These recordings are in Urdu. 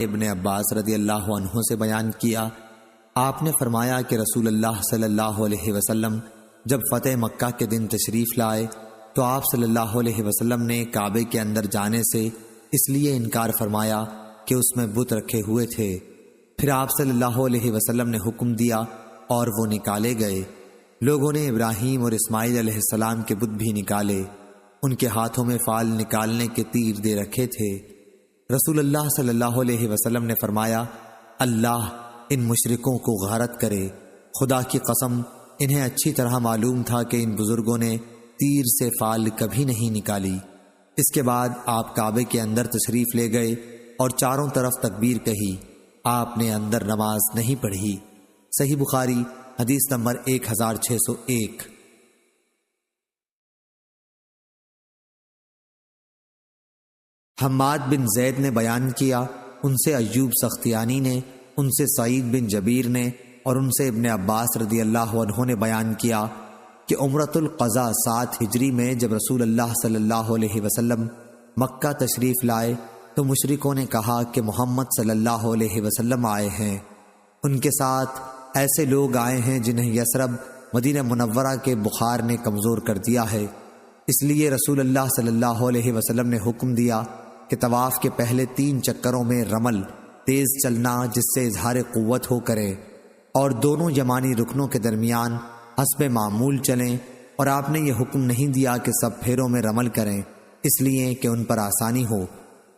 ابن عباس رضی اللہ عنہ سے بیان کیا، آپ نے فرمایا کہ رسول اللہ صلی اللہ علیہ وسلم جب فتح مکہ کے دن تشریف لائے تو آپ صلی اللہ علیہ وسلم نے کعبے کے اندر جانے سے اس لیے انکار فرمایا کہ اس میں بت رکھے ہوئے تھے۔ پھر آپ صلی اللہ علیہ وسلم نے حکم دیا اور وہ نکالے گئے۔ لوگوں نے ابراہیم اور اسماعیل علیہ السلام کے بت بھی نکالے، ان کے ہاتھوں میں فال نکالنے کے تیر دے رکھے تھے۔ رسول اللہ صلی اللہ علیہ وسلم نے فرمایا، اللہ ان مشرکوں کو غارت کرے، خدا کی قسم انہیں اچھی طرح معلوم تھا کہ ان بزرگوں نے تیر سے فال کبھی نہیں نکالی۔ اس کے بعد آپ کعبے کے اندر تشریف لے گئے اور چاروں طرف تکبیر کہی، آپ نے اندر نماز نہیں پڑھی۔ صحیح بخاری حدیث نمبر 1601۔ حماد بن زید نے بیان کیا، ان سے ایوب سختیانی نے، ان سے سعید بن جبیر نے اور ان سے ابن عباس رضی اللہ عنہ نے بیان کیا کہ عمرۃ القضاء 7 ہجری میں جب رسول اللہ صلی اللہ علیہ وسلم مکہ تشریف لائے تو مشرکوں نے کہا کہ محمد صلی اللہ علیہ وسلم آئے ہیں، ان کے ساتھ ایسے لوگ آئے ہیں جنہیں یثرب مدینہ منورہ کے بخار نے کمزور کر دیا ہے۔ اس لیے رسول اللہ صلی اللہ علیہ وسلم نے حکم دیا کہ طواف کے پہلے 3 چکروں میں رمل تیز چلنا جس سے اظہار قوت ہو کرے، اور دونوں یمانی رکنوں کے درمیان حسب معمول چلیں، اور آپ نے یہ حکم نہیں دیا کہ سب پھیروں میں رمل کریں، اس لیے کہ ان پر آسانی ہو۔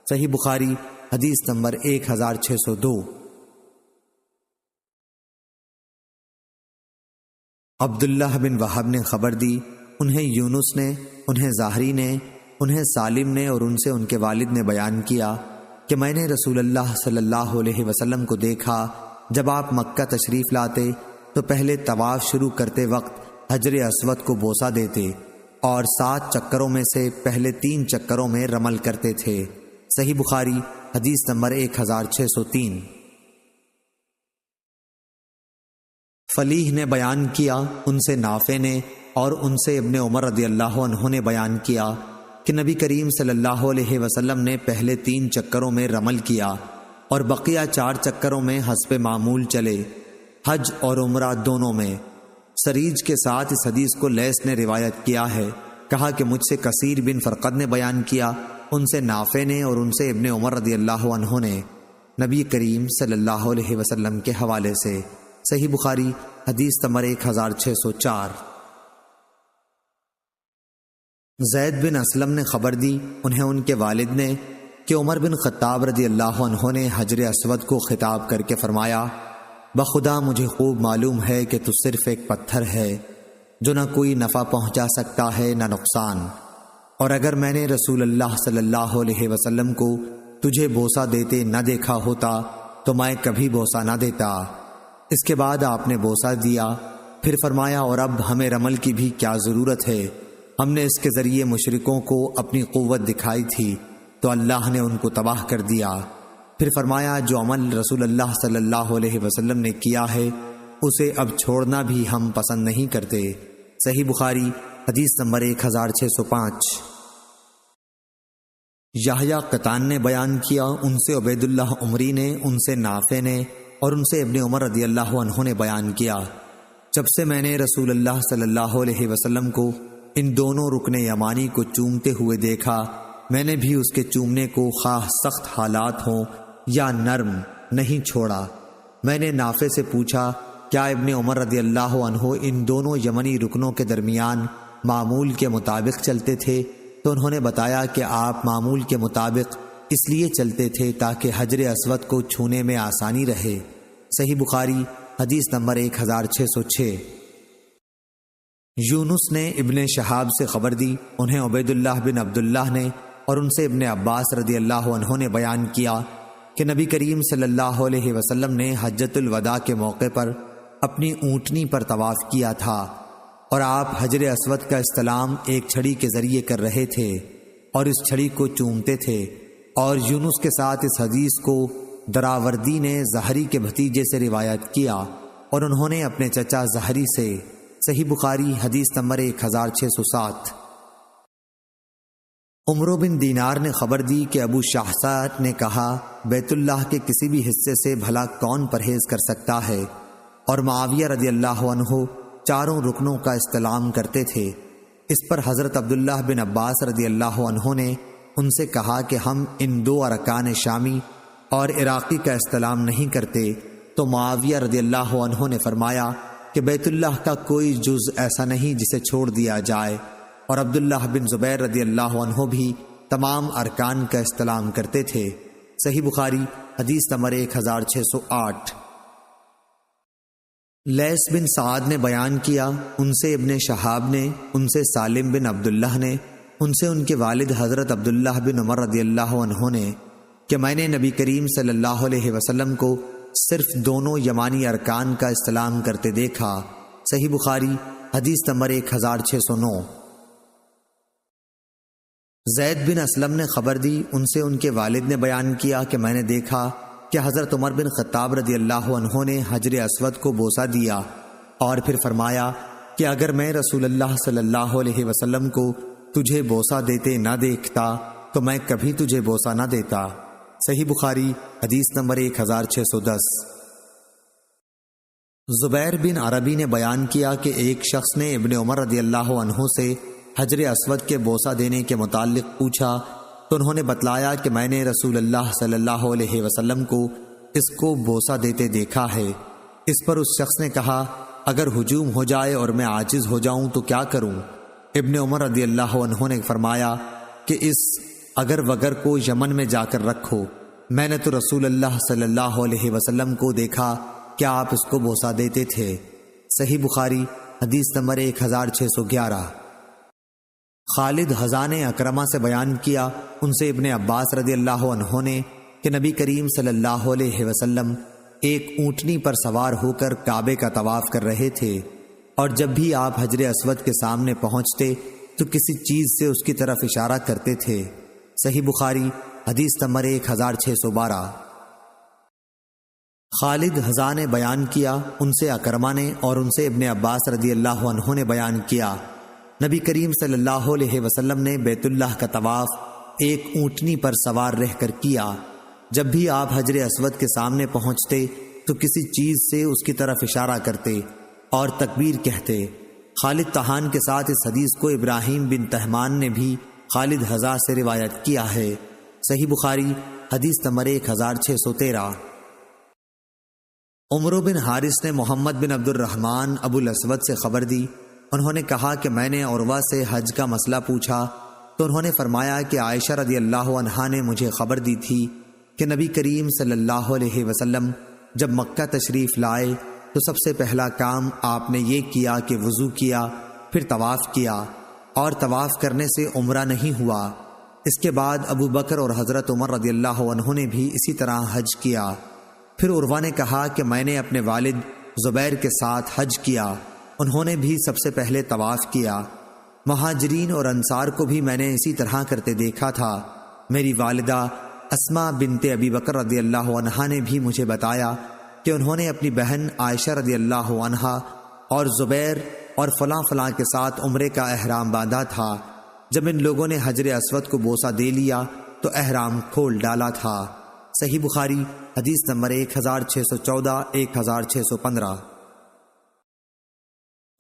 صحیح بخاری حدیث نمبر 1602۔ عبداللہ بن وہب نے خبر دی، انہیں یونس نے، انہیں ظاہری نے، انہیں سالم نے اور ان سے ان کے والد نے بیان کیا کہ میں نے رسول اللہ صلی اللہ علیہ وسلم کو دیکھا جب آپ مکہ تشریف لاتے تو پہلے طواف شروع کرتے وقت حجر اسود کو بوسہ دیتے اور 7 چکروں میں سے پہلے 3 چکروں میں رمل کرتے تھے۔ صحیح بخاری حدیث نمبر 1603۔ فلیح نے بیان کیا، ان سے نافع نے اور ان سے ابن عمر رضی اللہ عنہ نے بیان کیا کہ نبی کریم صلی اللہ علیہ وسلم نے پہلے 3 چکروں میں رمل کیا اور بقیہ 4 چکروں میں حسب معمول چلے، حج اور عمرہ دونوں میں۔ سریج کے ساتھ اس حدیث کو لیث نے روایت کیا ہے، کہا کہ مجھ سے کثیر بن فرقد نے بیان کیا، ان سے نافع نے اور ان سے ابن عمر رضی اللہ عنہ نے نبی کریم صلی اللہ علیہ وسلم کے حوالے سے۔ صحیح بخاری حدیث نمبر 1604۔ زید بن اسلم نے خبر دی، انہیں ان کے والد نے کہ عمر بن خطاب رضی اللہ عنہ نے حجر اسود کو خطاب کر کے فرمایا، بخدا مجھے خوب معلوم ہے کہ تو صرف ایک پتھر ہے جو نہ کوئی نفع پہنچا سکتا ہے نہ نقصان، اور اگر میں نے رسول اللہ صلی اللہ علیہ وسلم کو تجھے بوسہ دیتے نہ دیکھا ہوتا تو میں کبھی بوسہ نہ دیتا۔ اس کے بعد آپ نے بوسہ دیا، پھر فرمایا، اور اب ہمیں رمل کی بھی کیا ضرورت ہے، ہم نے اس کے ذریعے مشرکوں کو اپنی قوت دکھائی تھی تو اللہ نے ان کو تباہ کر دیا۔ پھر فرمایا، جو عمل رسول اللہ صلی اللہ علیہ وسلم نے کیا ہے اسے اب چھوڑنا بھی ہم پسند نہیں کرتے۔ صحیح بخاری حدیث نمبر 1605۔ یحییٰ قطان نے بیان کیا، ان سے عبید اللہ عمری نے، ان سے نافع نے اور ان سے ابن عمر رضی اللہ عنہ نے بیان کیا، جب سے میں نے رسول اللہ صلی اللہ علیہ وسلم کو ان دونوں رکن یمانی کو چومتے ہوئے دیکھا، میں نے بھی اس کے چومنے کو خواہ سخت حالات ہوں یا نرم نہیں چھوڑا۔ میں نے نافع سے پوچھا، کیا ابن عمر رضی اللہ عنہ ان دونوں یمنی رکنوں کے درمیان معمول کے مطابق چلتے تھے؟ تو انہوں نے بتایا کہ آپ معمول کے مطابق اس لیے چلتے تھے تاکہ حجر اسود کو چھونے میں آسانی رہے۔ صحیح بخاری حدیث نمبر 1606۔ یونس نے ابن شہاب سے خبر دی، انہیں عبید اللہ بن عبداللہ نے اور ان سے ابن عباس رضی اللہ عنہ نے بیان کیا کہ نبی کریم صلی اللہ علیہ وسلم نے حجۃ الوداع کے موقع پر اپنی اونٹنی پر طواف کیا تھا اور آپ حجر اسود کا استلام ایک چھڑی کے ذریعے کر رہے تھے اور اس چھڑی کو چومتے تھے، اور یونس کے ساتھ اس حدیث کو دراوردی نے زہری کے بھتیجے سے روایت کیا اور انہوں نے اپنے چچا زہری سے۔ صحیح بخاری حدیث نمبر 1607۔ عمرو بن دینار نے خبر دی کہ ابو شاہسات نے کہا بیت اللہ کے کسی بھی حصے سے بھلا کون پرہیز کر سکتا ہے، اور معاویہ رضی اللہ عنہ چاروں رکنوں کا استلام کرتے تھے۔ اس پر حضرت عبداللہ بن عباس رضی اللہ عنہ نے ان سے کہا کہ ہم ان دو ارکان شامی اور عراقی کا استلام نہیں کرتے، تو معاویہ رضی اللہ عنہ نے فرمایا کہ بیت اللہ کا کوئی جز ایسا نہیں جسے چھوڑ دیا جائے، اور عبداللہ بن زبیر رضی اللہ عنہ بھی تمام ارکان کا استلام کرتے تھے۔ صحیح بخاری حدیث نمبر 1608۔ لیث بن سعد نے بیان کیا، ان سے ابن شہاب نے، ان سے سالم بن عبداللہ نے، ان سے ان کے والد حضرت عبداللہ بن عمر رضی اللہ عنہ نے کہ میں نے نبی کریم صلی اللہ علیہ وسلم کو صرف دونوں یمانی ارکان کا استلام کرتے دیکھا۔ صحیح بخاری حدیث نمبر 1609۔ زید بن اسلم نے خبر دی، ان سے ان کے والد نے بیان کیا کہ میں نے دیکھا کہ حضرت عمر بن خطاب رضی اللہ عنہ نے حجر اسود کو بوسہ دیا، اور پھر فرمایا کہ اگر میں رسول اللہ صلی اللہ علیہ وسلم کو تجھے بوسہ دیتے نہ دیکھتا تو میں کبھی تجھے بوسہ نہ دیتا۔ صحیح بخاری حدیث نمبر 1610۔ زبیر بن عربی نے بیان کیا کہ ایک شخص نے ابن عمر رضی اللہ عنہ سے حجر اسود کے بوسہ دینے کے متعلق پوچھا، تو انہوں نے بتلایا کہ میں نے رسول اللہ صلی اللہ علیہ وسلم کو اس کو بوسہ دیتے دیکھا ہے۔ اس پر اس شخص نے کہا اگر ہجوم ہو جائے اور میں عاجز ہو جاؤں تو کیا کروں؟ ابن عمر رضی اللہ عنہ نے فرمایا کہ اس اگر وگر کو یمن میں جا کر رکھو، میں نے تو رسول اللہ صلی اللہ علیہ وسلم کو دیکھا کہ آپ اس کو بوسہ دیتے تھے۔ صحیح بخاری حدیث نمبر 1611۔ خالد حضان اکرمہ سے بیان کیا، ان سے ابن عباس رضی اللہ عنہ نے کہ نبی کریم صلی اللہ علیہ وسلم ایک اونٹنی پر سوار ہو کر کعبے کا طواف کر رہے تھے، اور جب بھی آپ حجر اسود کے سامنے پہنچتے تو کسی چیز سے اس کی طرف اشارہ کرتے تھے۔ صحیح بخاری حدیث نمبر 1612۔ خالد حضان نے بیان کیا، ان سے اکرمہ نے اور ان سے ابن عباس رضی اللہ عنہ نے بیان کیا، نبی کریم صلی اللہ علیہ وسلم نے بیت اللہ کا طواف ایک اونٹنی پر سوار رہ کر کیا۔ جب بھی آپ حجر اسود کے سامنے پہنچتے تو کسی چیز سے اس کی طرف اشارہ کرتے اور تکبیر کہتے۔ خالد طحان کے ساتھ اس حدیث کو ابراہیم بن تہمان نے بھی خالد حضا سے روایت کیا ہے۔ صحیح بخاری حدیث نمبر 1613۔ عمرو بن حارث نے محمد بن عبد الرحمن ابو الاسود سے خبر دی، انہوں نے کہا کہ میں نے عروہ سے حج کا مسئلہ پوچھا، تو انہوں نے فرمایا کہ عائشہ رضی اللہ عنہا نے مجھے خبر دی تھی کہ نبی کریم صلی اللہ علیہ وسلم جب مکہ تشریف لائے تو سب سے پہلا کام آپ نے یہ کیا کہ وضو کیا، پھر طواف کیا، اور طواف کرنے سے عمرہ نہیں ہوا۔ اس کے بعد ابو بکر اور حضرت عمر رضی اللہ عنہ نے بھی اسی طرح حج کیا۔ پھر عروہ نے کہا کہ میں نے اپنے والد زبیر کے ساتھ حج کیا، انہوں نے بھی سب سے پہلے طواف کیا۔ مہاجرین اور انصار کو بھی میں نے اسی طرح کرتے دیکھا تھا۔ میری والدہ اسماء بنت ابی بکر رضی اللہ عنہا نے بھی مجھے بتایا کہ انہوں نے اپنی بہن عائشہ رضی اللہ عنہا اور زبیر اور فلاں فلاں کے ساتھ عمرے کا احرام باندھا تھا۔ جب ان لوگوں نے حجر اسود کو بوسہ دے لیا تو احرام کھول ڈالا تھا۔ صحیح بخاری حدیث نمبر 1614 1615۔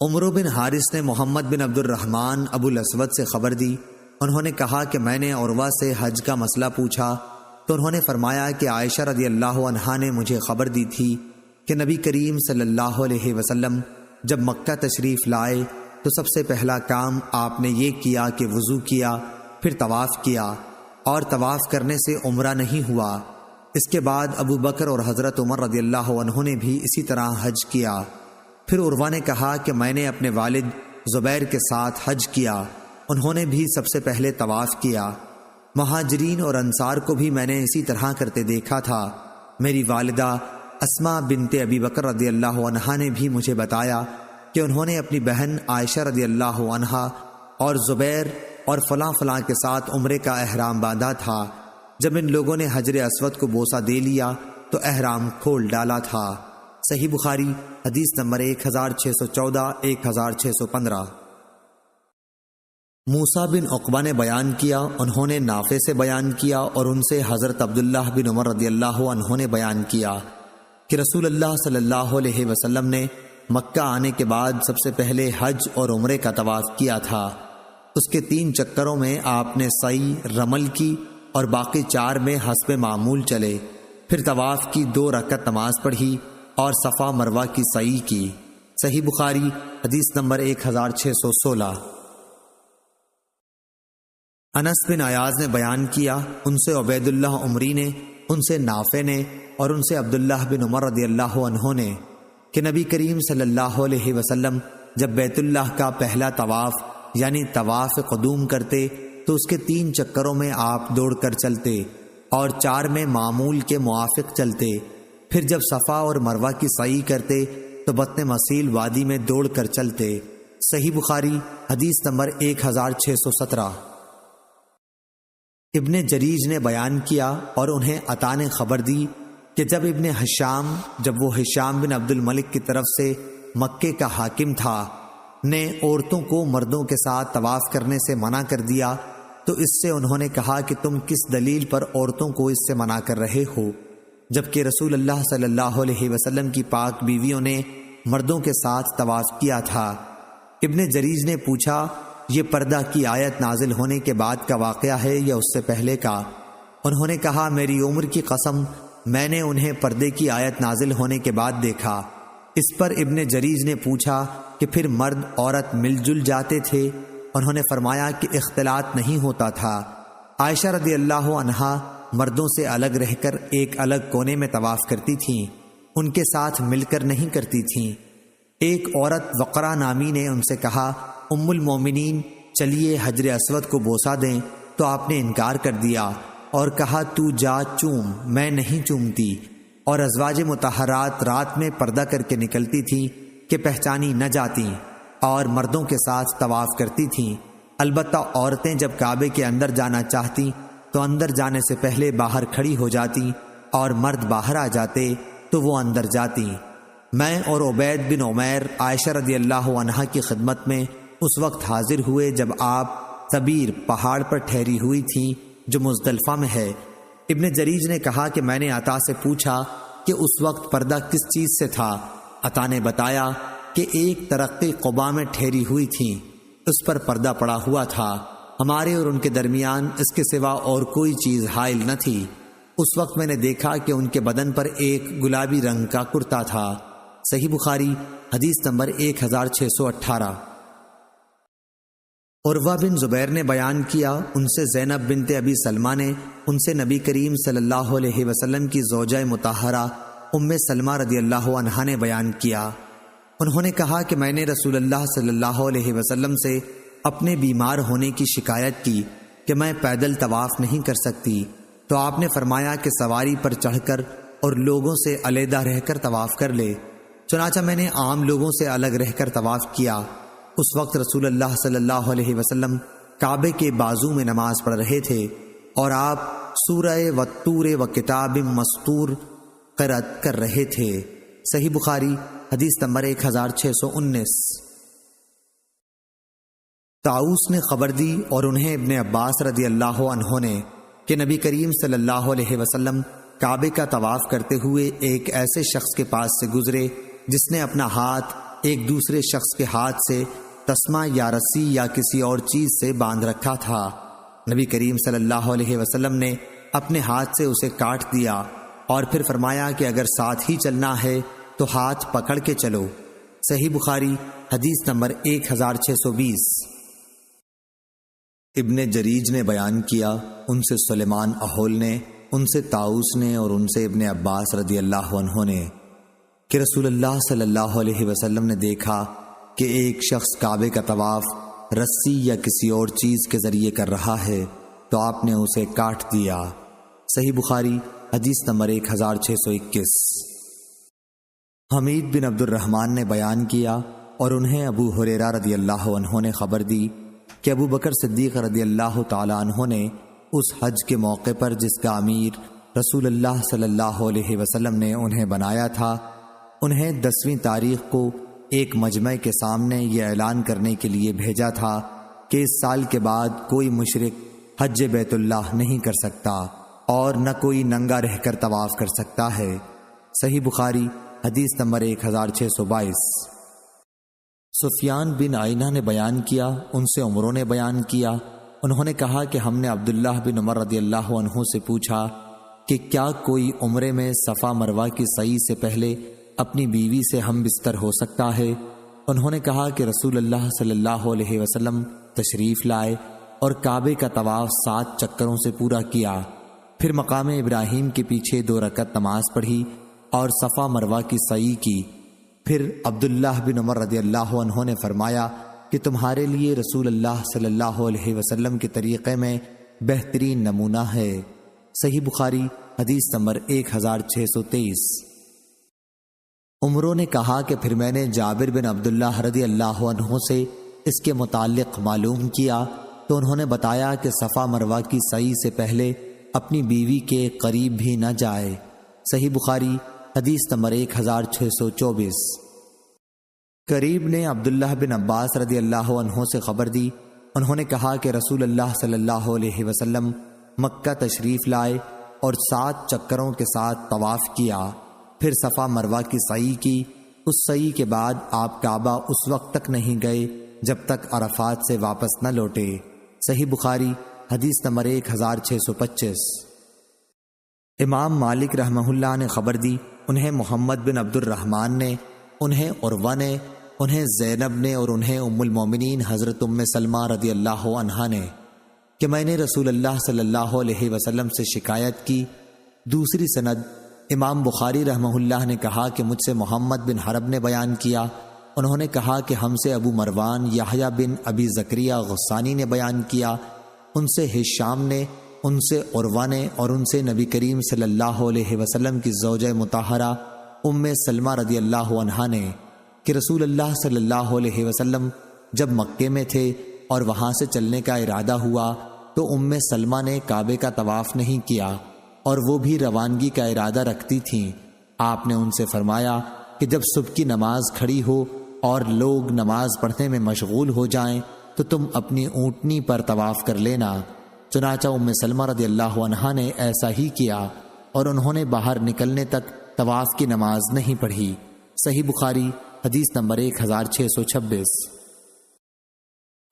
عمرو بن حارث نے محمد بن عبد الرحمن ابو الاسود سے خبر دی، انہوں نے کہا کہ میں نے عروہ سے حج کا مسئلہ پوچھا، تو انہوں نے فرمایا کہ عائشہ رضی اللہ عنہا نے مجھے خبر دی تھی کہ نبی کریم صلی اللہ علیہ وسلم جب مکہ تشریف لائے تو سب سے پہلا کام آپ نے یہ کیا کہ وضو کیا، پھر طواف کیا، اور طواف کرنے سے عمرہ نہیں ہوا۔ اس کے بعد ابو بکر اور حضرت عمر رضی اللہ عنہ نے بھی اسی طرح حج کیا۔ پھر عروہ نے کہا کہ میں نے اپنے والد زبیر کے ساتھ حج کیا، انہوں نے بھی سب سے پہلے طواف کیا۔ مہاجرین اور انصار کو بھی میں نے اسی طرح کرتے دیکھا تھا۔ میری والدہ اسماء بنت ابی بکر رضی اللہ عنہا نے بھی مجھے بتایا کہ انہوں نے اپنی بہن عائشہ رضی اللہ عنہا اور زبیر اور فلاں فلاں کے ساتھ عمرے کا احرام باندھا تھا۔ جب ان لوگوں نے حجر اسود کو بوسہ دے لیا تو احرام کھول ڈالا تھا۔ صحیح بخاری حدیث نمبر 1614 1615۔ موسیٰ بن عقبہ نے بیان کیا، انہوں نے نافع سے بیان کیا اور ان سے حضرت عبداللہ بن عمر رضی اللہ عنہ نے بیان کیا کہ رسول اللہ صلی اللہ علیہ وسلم نے مکہ آنے کے بعد سب سے پہلے حج اور عمرے کا طواف کیا تھا۔ اس کے 3 چکروں میں آپ نے سعی، رمل کی اور باقی 4 میں حسب معمول چلے، پھر طواف کی 2 رکعت نماز پڑھی اور صفا مروہ کی سعی کی۔ صحیح بخاری حدیث نمبر 1616۔ انس بن عیاض نے بیان کیا، ان سے عبید اللہ عمری نے، ان سے نافع نے اور ان سے عبداللہ بن عمر رضی اللہ عنہ نے کہ نبی کریم صلی اللہ علیہ وسلم جب بیت اللہ کا پہلا طواف یعنی طواف قدوم کرتے تو اس کے 3 چکروں میں آپ دوڑ کر چلتے اور 4 میں معمول کے موافق چلتے، پھر جب صفا اور مروہ کی سعی کرتے تو بطن مسیل وادی میں دوڑ کر چلتے۔ صحیح بخاری حدیث نمبر 1617۔ ابن جریج نے بیان کیا اور انہیں عطا نے خبر دی کہ جب وہ ہشام بن عبد الملک کی طرف سے مکے کا حاکم تھا نے عورتوں کو مردوں کے ساتھ طواف کرنے سے منع کر دیا تو اس سے انہوں نے کہا کہ تم کس دلیل پر عورتوں کو اس سے منع کر رہے ہو، جبکہ رسول اللہ صلی اللہ علیہ وسلم کی پاک بیویوں نے مردوں کے ساتھ طواف کیا تھا۔ ابن جریج نے پوچھا، یہ پردہ کی آیت نازل ہونے کے بعد کا واقعہ ہے یا اس سے پہلے کا؟ انہوں نے کہا، میری عمر کی قسم میں نے انہیں پردے کی آیت نازل ہونے کے بعد دیکھا۔ اس پر ابن جریج نے پوچھا کہ پھر مرد عورت مل جل جاتے تھے؟ انہوں نے فرمایا کہ اختلاط نہیں ہوتا تھا۔ عائشہ رضی اللہ عنہا مردوں سے الگ رہ کر ایک الگ کونے میں طواف کرتی تھیں، ان کے ساتھ مل کر نہیں کرتی تھیں۔ ایک عورت وقرہ نامی نے ان سے کہا، ام المومنین چلیے حجر اسود کو بوسہ دیں، تو آپ نے انکار کر دیا اور کہا، تو جا چوم، میں نہیں چومتی۔ اور ازواج مطہرات رات میں پردہ کر کے نکلتی تھیں کہ پہچانی نہ جاتی اور مردوں کے ساتھ طواف کرتی تھیں۔ البتہ عورتیں جب کعبے کے اندر جانا چاہتی تو اندر جانے سے پہلے باہر کھڑی ہو جاتی اور مرد باہر آ جاتے تو وہ اندر جاتی۔ میں اور عبید بن عمیر عائشہ رضی اللہ عنہا کی خدمت میں اس وقت حاضر ہوئے جب آپ طبیر پہاڑ پر ٹھہری ہوئی تھیں جو مزدلفہ میں ہے۔ ابن جریج نے کہا کہ میں نے عطا سے پوچھا کہ اس وقت پردہ کس چیز سے تھا؟ عطا نے بتایا کہ ایک ترقی قبا میں ٹھہری ہوئی تھیں، اس پر پردہ پڑا ہوا تھا، ہمارے اور ان کے درمیان اس کے سوا اور کوئی چیز حائل نہ تھی۔ اس وقت میں نے دیکھا کہ ان کے بدن پر ایک گلابی رنگ کا کرتا تھا۔ صحیح بخاری حدیث نمبر 1618۔ عروہ بن زبیر نے بیان کیا، ان سے زینب بنت ابی سلمہ نے، ان سے نبی کریم صلی اللہ علیہ وسلم کی زوجہ مطہرہ ام سلمہ رضی اللہ عنہا نے بیان کیا، انہوں نے کہا کہ میں نے رسول اللہ صلی اللہ علیہ وسلم سے اپنے بیمار ہونے کی شکایت کی کہ میں پیدل طواف نہیں کر سکتی، تو آپ نے فرمایا کہ سواری پر چڑھ کر اور لوگوں سے علیحدہ رہ کر طواف کر لے۔ چنانچہ میں نے عام لوگوں سے الگ رہ کر طواف کیا۔ اس وقت رسول اللہ صلی اللہ علیہ وسلم کعبے کے بازو میں نماز پڑھ رہے تھے اور آپ سورہ والطور و کتاب مسطور قرأت کر رہے تھے۔ صحیح بخاری حدیث نمبر 1619۔ طاؤس نے خبر دی اور انہیں ابن عباس رضی اللہ عنہ نے کہ نبی کریم صلی اللہ علیہ وسلم کعبے کا طواف کرتے ہوئے ایک ایسے شخص کے پاس سے گزرے جس نے اپنا ہاتھ ایک دوسرے شخص کے ہاتھ سے تسمہ یا رسی یا کسی اور چیز سے باندھ رکھا تھا۔ نبی کریم صلی اللہ علیہ وسلم نے اپنے ہاتھ سے اسے کاٹ دیا اور پھر فرمایا کہ اگر ساتھ ہی چلنا ہے تو ہاتھ پکڑ کے چلو۔ صحیح بخاری حدیث نمبر 1620۔ ابن جریج نے بیان کیا، ان سے سلیمان احول نے، ان سے طاؤس نے اور ان سے ابن عباس رضی اللہ عنہ نے کہ رسول اللہ صلی اللہ علیہ وسلم نے دیکھا کہ ایک شخص کعبے کا طواف رسی یا کسی اور چیز کے ذریعے کر رہا ہے تو آپ نے اسے کاٹ دیا۔ صحیح بخاری حدیث نمبر 1621۔ حمید بن عبد الرحمن نے بیان کیا اور انہیں ابو ہریرہ رضی اللہ عنہ نے خبر دی کہ ابو بکر صدیق رضی اللہ تعالی عنہ نے اس حج کے موقع پر جس کا امیر رسول اللہ صلی اللہ علیہ وسلم نے انہیں بنایا تھا، انہیں 10ویں تاریخ کو ایک مجمع کے سامنے یہ اعلان کرنے کے لیے بھیجا تھا کہ اس سال کے بعد کوئی مشرک حج بیت اللہ نہیں کر سکتا اور نہ کوئی ننگا رہ کر طواف کر سکتا ہے۔ صحیح بخاری حدیث نمبر 1622۔ سفیان بن عینہ نے بیان کیا، ان سے عمروں نے بیان کیا، انہوں نے کہا کہ ہم نے عبداللہ بن عمر رضی اللہ عنہ سے پوچھا کہ کیا کوئی عمرے میں صفا مروہ کی سعی سے پہلے اپنی بیوی سے ہم بستر ہو سکتا ہے؟ انہوں نے کہا کہ رسول اللہ صلی اللہ علیہ وسلم تشریف لائے اور کعبے کا طواف 7 چکروں سے پورا کیا، پھر مقام ابراہیم کے پیچھے 2 رکعت نماز پڑھی اور صفا مروہ کی سعی کی۔ پھر عبداللہ بن عمر رضی اللہ عنہ نے فرمایا کہ تمہارے لیے رسول اللہ صلی اللہ علیہ وسلم کے طریقے میں بہترین نمونہ ہے۔ صحیح بخاری حدیث نمبر 1623۔ عمروں نے کہا کہ پھر میں نے جابر بن عبداللہ رضی اللہ عنہ سے اس کے متعلق معلوم کیا تو انہوں نے بتایا کہ صفا مروہ کی سعی سے پہلے اپنی بیوی کے قریب بھی نہ جائے۔ صحیح بخاری حدیث نمبر 1624۔ قریب نے عبداللہ بن عباس رضی اللہ عنہ سے خبر دی، انہوں نے کہا کہ رسول اللہ صلی اللہ علیہ وسلم مکہ تشریف لائے اور 7 چکروں کے ساتھ طواف کیا، پھر صفا مروہ کی سعی کی۔ اس سعی کے بعد آپ کعبہ اس وقت تک نہیں گئے جب تک عرفات سے واپس نہ لوٹے۔ صحیح بخاری حدیث نمبر 1625۔ امام مالک رحمہ اللہ نے خبر دی، انہیں محمد بن عبد الرحمن نے، انہیں عروہ نے، انہیں زینب نے اور انہیں ام المومنین حضرت ام سلمہ رضی اللہ عنہا نے کہ میں نے رسول اللہ صلی اللہ علیہ وسلم سے شکایت کی۔ دوسری سند امام بخاری رحمہ اللہ نے کہا کہ مجھ سے محمد بن حرب نے بیان کیا، انہوں نے کہا کہ ہم سے ابو مروان یحییٰ بن ابی زکریا غسانی نے بیان کیا، ان سے ہشام نے، ان سے عروہ نے اور ان سے نبی کریم صلی اللہ علیہ وسلم کی زوجہ مطہرہ ام سلمہ رضی اللہ عنہا نے کہ رسول اللہ صلی اللہ علیہ وسلم جب مکے میں تھے اور وہاں سے چلنے کا ارادہ ہوا تو ام سلمہ نے کعبے کا طواف نہیں کیا اور وہ بھی روانگی کا ارادہ رکھتی تھیں۔ آپ نے ان سے فرمایا کہ جب صبح کی نماز کھڑی ہو اور لوگ نماز پڑھنے میں مشغول ہو جائیں تو تم اپنی اونٹنی پر طواف کر لینا۔ چنانچہ ام سلمہ رضی اللہ عنہا نے ایسا ہی کیا اور انہوں نے باہر نکلنے تک طواف کی نماز نہیں پڑھی۔ صحیح بخاری حدیث نمبر 1626۔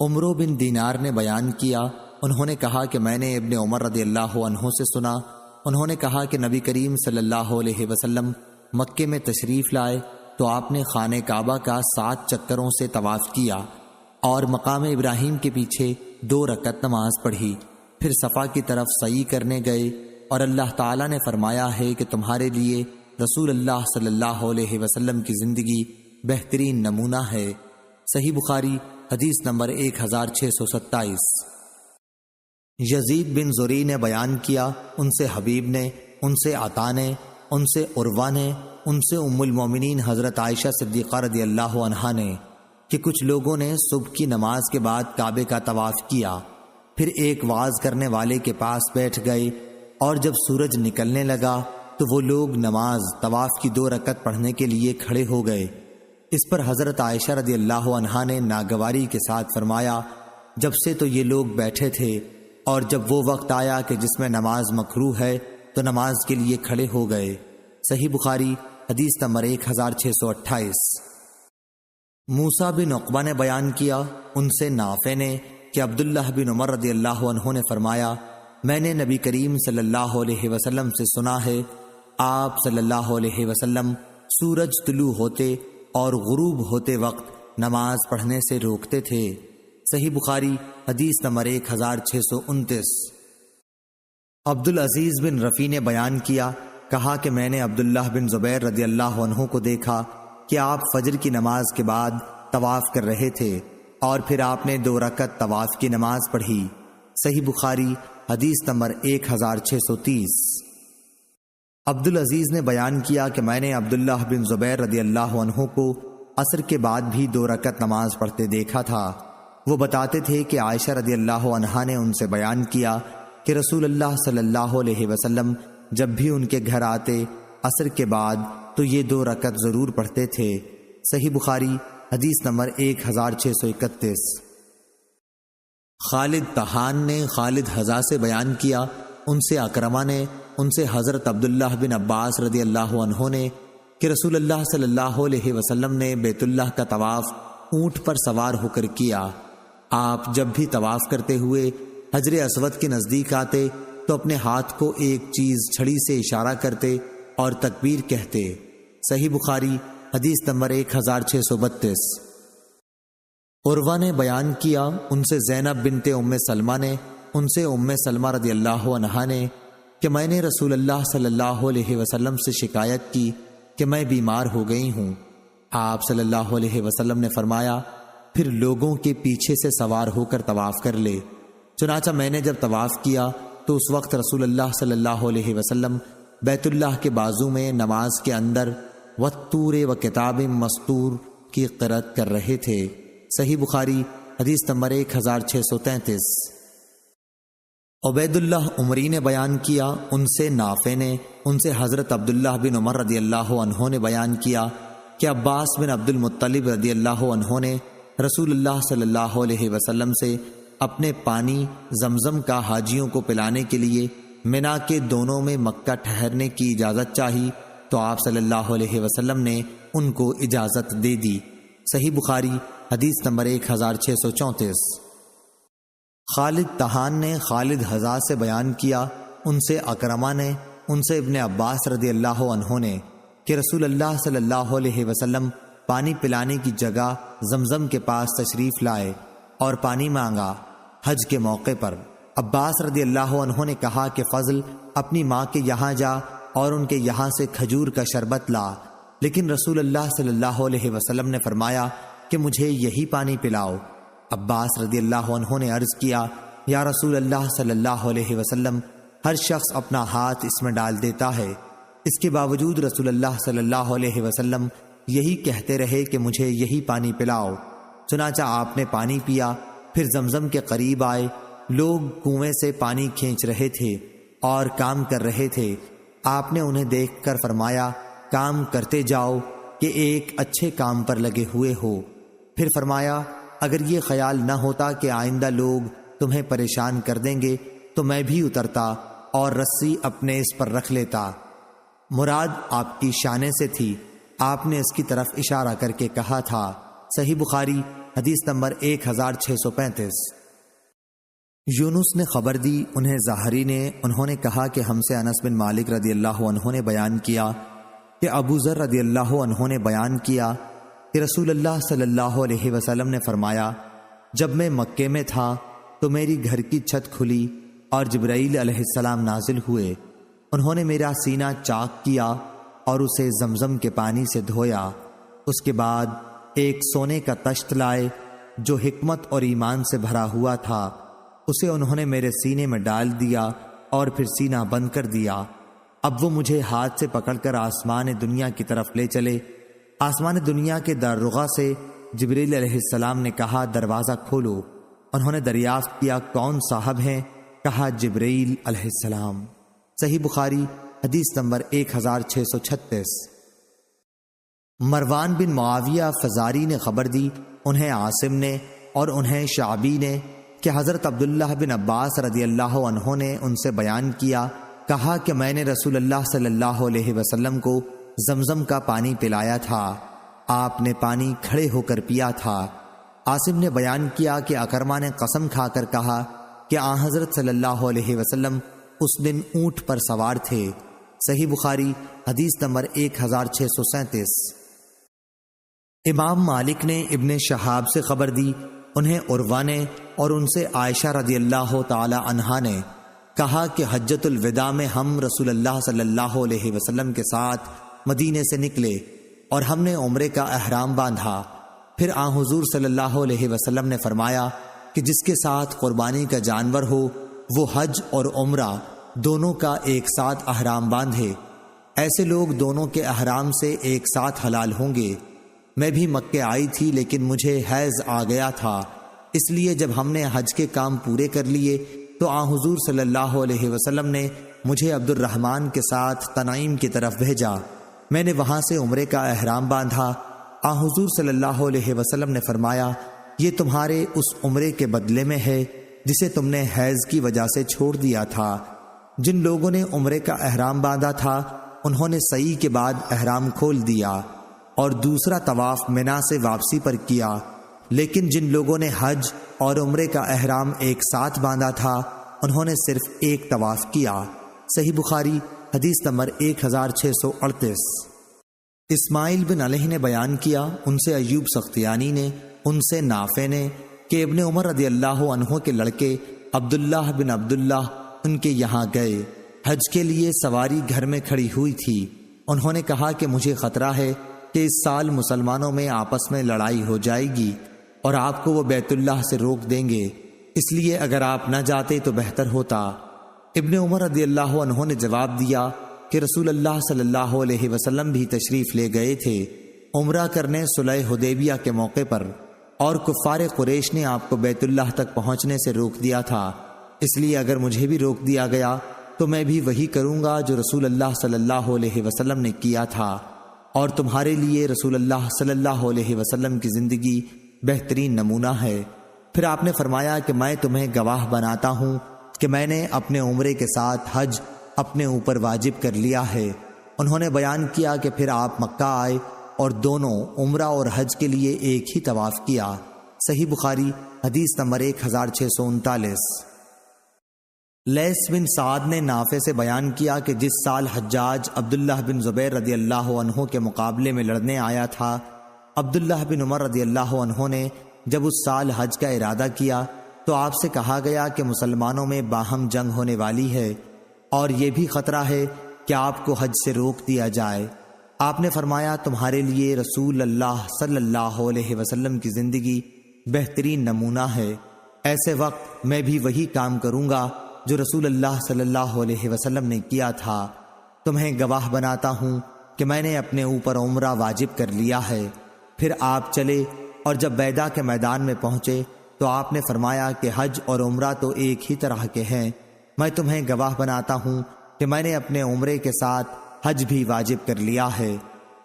عمرو بن دینار نے بیان کیا، انہوں نے کہا کہ میں نے ابن عمر رضی اللہ عنہ سے سنا، انہوں نے کہا کہ نبی کریم صلی اللہ علیہ وسلم مکے میں تشریف لائے تو آپ نے خانہ کعبہ کا 7 چکروں سے طواف کیا اور مقام ابراہیم کے پیچھے 2 رکعت نماز پڑھی، پھر صفا کی طرف سعی کرنے گئے اور اللہ تعالیٰ نے فرمایا ہے کہ تمہارے لیے رسول اللہ صلی اللہ علیہ وسلم کی زندگی بہترین نمونہ ہے۔ صحیح بخاری حدیث نمبر 1627۔ یزید بن زری نے بیان کیا، ان سے حبیب نے، ان سے عطا نے، ان سے عروہ نے، ان سے ام المومنین حضرت عائشہ صدیقہ رضی اللہ عنہا نے کہ کچھ لوگوں نے صبح کی نماز کے بعد کعبے کا طواف کیا، پھر ایک وعظ کرنے والے کے پاس بیٹھ گئے اور جب سورج نکلنے لگا تو وہ لوگ نماز طواف کی 2 رکعت پڑھنے کے لیے کھڑے ہو گئے۔ اس پر حضرت عائشہ رضی اللہ عنہا نے ناگواری کے ساتھ فرمایا، جب سے تو یہ لوگ بیٹھے تھے اور جب وہ وقت آیا کہ جس میں نماز مکروہ ہے تو نماز کے لیے کھڑے ہو گئے۔ صحیح بخاری حدیث نمبر 1628۔ موسیٰ بن عقبہ نے بیان کیا، ان سے نافع نے کہ عبداللہ بن عمر رضی اللہ عنہ نے فرمایا، میں نے نبی کریم صلی اللہ علیہ وسلم سے سنا ہے، آپ صلی اللہ علیہ وسلم سورج طلوع ہوتے اور غروب ہوتے وقت نماز پڑھنے سے روکتے تھے۔ صحیح بخاری حدیث نمبر 1629۔ عبدالعزیز بن رفیع نے بیان کیا، کہا کہ میں نے عبداللہ بن زبیر رضی اللہ عنہ کو دیکھا کہ آپ فجر کی نماز کے بعد طواف کر رہے تھے اور پھر آپ نے 2 رکعت طواف کی نماز پڑھی۔ صحیح بخاری حدیث نمبر 1630۔ عبدالعزیز نے بیان کیا کہ میں نے عبداللہ بن زبیر رضی اللہ عنہ کو عصر کے بعد بھی 2 رکعت نماز پڑھتے دیکھا تھا۔ وہ بتاتے تھے کہ عائشہ رضی اللہ عنہا نے ان سے بیان کیا کہ رسول اللہ صلی اللہ علیہ وسلم جب بھی ان کے گھر آتے عصر کے بعد تو یہ 2 رکعت ضرور پڑھتے تھے۔ صحیح بخاری حدیث نمبر 1631۔ خالد طحان نے خالد حذا سے بیان کیا، ان سے اکرمہ نے، ان سے حضرت عبداللہ بن عباس رضی اللہ عنہ نے کہ رسول اللہ صلی اللہ علیہ وسلم نے بیت اللہ کا طواف اونٹ پر سوار ہو کر کیا۔ آپ جب بھی طواف کرتے ہوئے حجر اسود کے نزدیک آتے تو اپنے ہاتھ کو ایک چیز چھڑی سے اشارہ کرتے اور تکبیر کہتے۔ صحیح بخاری حدیث نمبر 1632۔ عروہ نے بیان کیا، ان سے زینب بنت ام سلمہ نے، ان سے ام سلمہ رضی اللہ عنہا نے کہ میں نے رسول اللہ صلی اللہ علیہ وسلم سے شکایت کی کہ میں بیمار ہو گئی ہوں۔ آپ صلی اللہ علیہ وسلم نے فرمایا، پھر لوگوں کے پیچھے سے سوار ہو کر طواف کر لے۔ چنانچہ میں نے جب طواف کیا تو اس وقت رسول اللہ صلی اللہ علیہ وسلم بیت اللہ کے بازو میں نماز کے اندر وَالطُّورِ وَكِتَابٍ مَّسْطُورٍ کی قرأت کر رہے تھے۔ صحیح بخاری حدیث نمبر 1633۔ عبید اللہ عمری نے بیان کیا، ان سے نافع نے، ان سے حضرت عبداللہ بن عمر رضی اللہ عنہ نے بیان کیا کہ عباس بن عبد المطلب رضی اللہ عنہ نے رسول اللہ صلی اللہ علیہ وسلم سے اپنے پانی زمزم کا حاجیوں کو پلانے کے لیے منا کے دونوں میں مکہ ٹھہرنے کی اجازت چاہی تو آپ صلی اللہ علیہ وسلم نے ان کو اجازت دے دی۔ صحیح بخاری حدیث نمبر 1634۔ خالد طحان نے خالد حذا سے بیان کیا، ان سے اکرمہ نے، ان سے ابن عباس رضی اللہ عنہ نے کہ رسول اللہ صلی اللہ علیہ وسلم پانی پلانے کی جگہ زمزم کے پاس تشریف لائے اور پانی مانگا حج کے موقع پر۔ عباس رضی اللہ عنہ نے کہا کہ فضل اپنی ماں کے یہاں جا اور ان کے یہاں سے کھجور کا شربت لا، لیکن رسول اللہ صلی اللہ علیہ وسلم نے فرمایا کہ مجھے یہی پانی پلاؤ۔ عباس رضی اللہ عنہ نے عرض کیا، یا رسول اللہ صلی اللہ علیہ وسلم، ہر شخص اپنا ہاتھ اس میں ڈال دیتا ہے، اس کے باوجود رسول اللہ صلی اللہ علیہ وسلم یہی کہتے رہے کہ مجھے یہی پانی پلاؤ۔ چنانچہ آپ نے پانی پیا، پھر زمزم کے قریب آئے، لوگ کنویں سے پانی کھینچ رہے تھے اور کام کر رہے تھے۔ آپ نے انہیں دیکھ کر فرمایا، کام کرتے جاؤ کہ ایک اچھے کام پر لگے ہوئے ہو۔ پھر فرمایا، اگر یہ خیال نہ ہوتا کہ آئندہ لوگ تمہیں پریشان کر دیں گے تو میں بھی اترتا اور رسی اپنے اس پر رکھ لیتا۔ مراد آپ کی شانے سے تھی، آپ نے اس کی طرف اشارہ کر کے کہا تھا۔ صحیح بخاری حدیث نمبر 1635۔ یونس نے خبر دی، انہیں زہری نے، انہوں نے کہا کہ ہم سے انس بن مالک رضی اللہ عنہ نے بیان کیا کہ ابو ذر رضی اللہ عنہ نے بیان کیا کہ رسول اللہ صلی اللہ علیہ وسلم نے فرمایا، جب میں مکے میں تھا تو میری گھر کی چھت کھلی اور جبرائیل علیہ السلام نازل ہوئے۔ انہوں نے میرا سینہ چاک کیا اور اسے زمزم کے پانی سے دھویا۔ اس کے بعد ایک سونے کا تشت لائے جو حکمت اور ایمان سے بھرا ہوا تھا، اسے انہوں نے میرے سینے میں ڈال دیا اور پھر سینہ بند کر دیا۔ اب وہ مجھے ہاتھ سے پکڑ کر آسمان دنیا کی طرف لے چلے۔ آسمان دنیا کے دارغہ سے جبریل علیہ السلام نے کہا، دروازہ کھولو۔ انہوں نے دریافت کیا، کون صاحب ہیں؟ کہا، جبریل علیہ السلام۔ صحیح بخاری حدیث نمبر 1636۔ مروان بن معاویہ فزاری نے خبر دی، انہیں عاصم نے اور انہیں شعبی نے کہ حضرت عبداللہ بن عباس رضی اللہ عنہ نے ان سے بیان کیا، کہا کہ میں نے رسول اللہ صلی اللہ علیہ وسلم کو زمزم کا پانی پلایا تھا، آپ نے پانی کھڑے ہو کر پیا تھا۔ عاصم نے بیان کیا کہ اکرمہ نے قسم کھا کر کہا کہ آن حضرت صلی اللہ علیہ وسلم اس دن اونٹ پر سوار تھے۔ صحیح بخاری حدیث نمبر 1637۔ امام مالک نے ابن شہاب سے خبر دی، انہیں عروہ نے اور ان سے عائشہ رضی اللہ تعالی عنہا نے کہا کہ حجۃ الوداع میں ہم رسول اللہ صلی اللہ علیہ وسلم کے ساتھ مدینے سے نکلے اور ہم نے عمرے کا احرام باندھا۔ پھر آن حضور صلی اللہ علیہ وسلم نے فرمایا کہ جس کے ساتھ قربانی کا جانور ہو وہ حج اور عمرہ دونوں کا ایک ساتھ احرام باندھے، ایسے لوگ دونوں کے احرام سے ایک ساتھ حلال ہوں گے۔ میں بھی مکے آئی تھی لیکن مجھے حیض آ گیا تھا، اس لیے جب ہم نے حج کے کام پورے کر لیے تو آن حضور صلی اللہ علیہ وسلم نے مجھے عبد الرحمن کے ساتھ تنعیم کی طرف بھیجا۔ میں نے وہاں سے عمرے کا احرام باندھا۔ آن حضور صلی اللہ علیہ وسلم نے فرمایا، یہ تمہارے اس عمرے کے بدلے میں ہے جسے تم نے حیض کی وجہ سے چھوڑ دیا تھا۔ جن لوگوں نے عمرے کا احرام باندھا تھا انہوں نے سعی کے بعد احرام کھول دیا اور دوسرا طواف منا سے واپسی پر کیا، لیکن جن لوگوں نے حج اور عمرے کا احرام ایک ساتھ باندھا تھا انہوں نے صرف ایک طواف کیا۔ صحیح بخاری حدیث نمبر 1638۔ اسماعیل بن علیہ نے بیان کیا، ان سے ایوب سختیانی نے، ان سے نافع نے کہ ابن عمر رضی اللہ عنہ کے لڑکے عبداللہ بن عبداللہ ان کے یہاں گئے۔ حج کے لیے سواری گھر میں کھڑی ہوئی تھی۔ انہوں نے کہا کہ مجھے خطرہ ہے کہ اس سال مسلمانوں میں آپس میں لڑائی ہو جائے گی اور آپ کو وہ بیت اللہ سے روک دیں گے، اس لیے اگر آپ نہ جاتے تو بہتر ہوتا۔ ابن عمر رضی اللہ عنہ نے جواب دیا کہ رسول اللہ صلی اللہ علیہ وسلم بھی تشریف لے گئے تھے عمرہ کرنے صلح حدیبیہ کے موقع پر، اور کفار قریش نے آپ کو بیت اللہ تک پہنچنے سے روک دیا تھا، اس لیے اگر مجھے بھی روک دیا گیا تو میں بھی وہی کروں گا جو رسول اللہ صلی اللہ علیہ وسلم نے کیا تھا، اور تمہارے لیے رسول اللہ صلی اللہ علیہ وسلم کی زندگی بہترین نمونہ ہے۔ پھر آپ نے فرمایا کہ میں تمہیں گواہ بناتا ہوں کہ میں نے اپنے عمرے کے ساتھ حج اپنے اوپر واجب کر لیا ہے۔ انہوں نے بیان کیا کہ پھر آپ مکہ آئے اور دونوں عمرہ اور حج کے لیے ایک ہی طواف کیا۔ صحیح بخاری حدیث نمبر 1639۔ لیث بن سعد نے نافع سے بیان کیا کہ جس سال حجاج عبداللہ بن زبیر رضی اللہ عنہ کے مقابلے میں لڑنے آیا تھا، عبداللہ بن عمر رضی اللہ عنہ نے جب اس سال حج کا ارادہ کیا تو آپ سے کہا گیا کہ مسلمانوں میں باہم جنگ ہونے والی ہے اور یہ بھی خطرہ ہے کہ آپ کو حج سے روک دیا جائے۔ آپ نے فرمایا تمہارے لیے رسول اللہ صلی اللہ علیہ وسلم کی زندگی بہترین نمونہ ہے، ایسے وقت میں بھی وہی کام کروں گا جو رسول اللہ صلی اللہ علیہ وسلم نے کیا تھا۔ تمہیں گواہ بناتا ہوں کہ میں نے اپنے اوپر عمرہ واجب کر لیا ہے۔ پھر آپ چلے اور جب بیدا کے میدان میں پہنچے تو آپ نے فرمایا کہ حج اور عمرہ تو ایک ہی طرح کے ہیں، میں تمہیں گواہ بناتا ہوں کہ میں نے اپنے عمرے کے ساتھ حج بھی واجب کر لیا ہے۔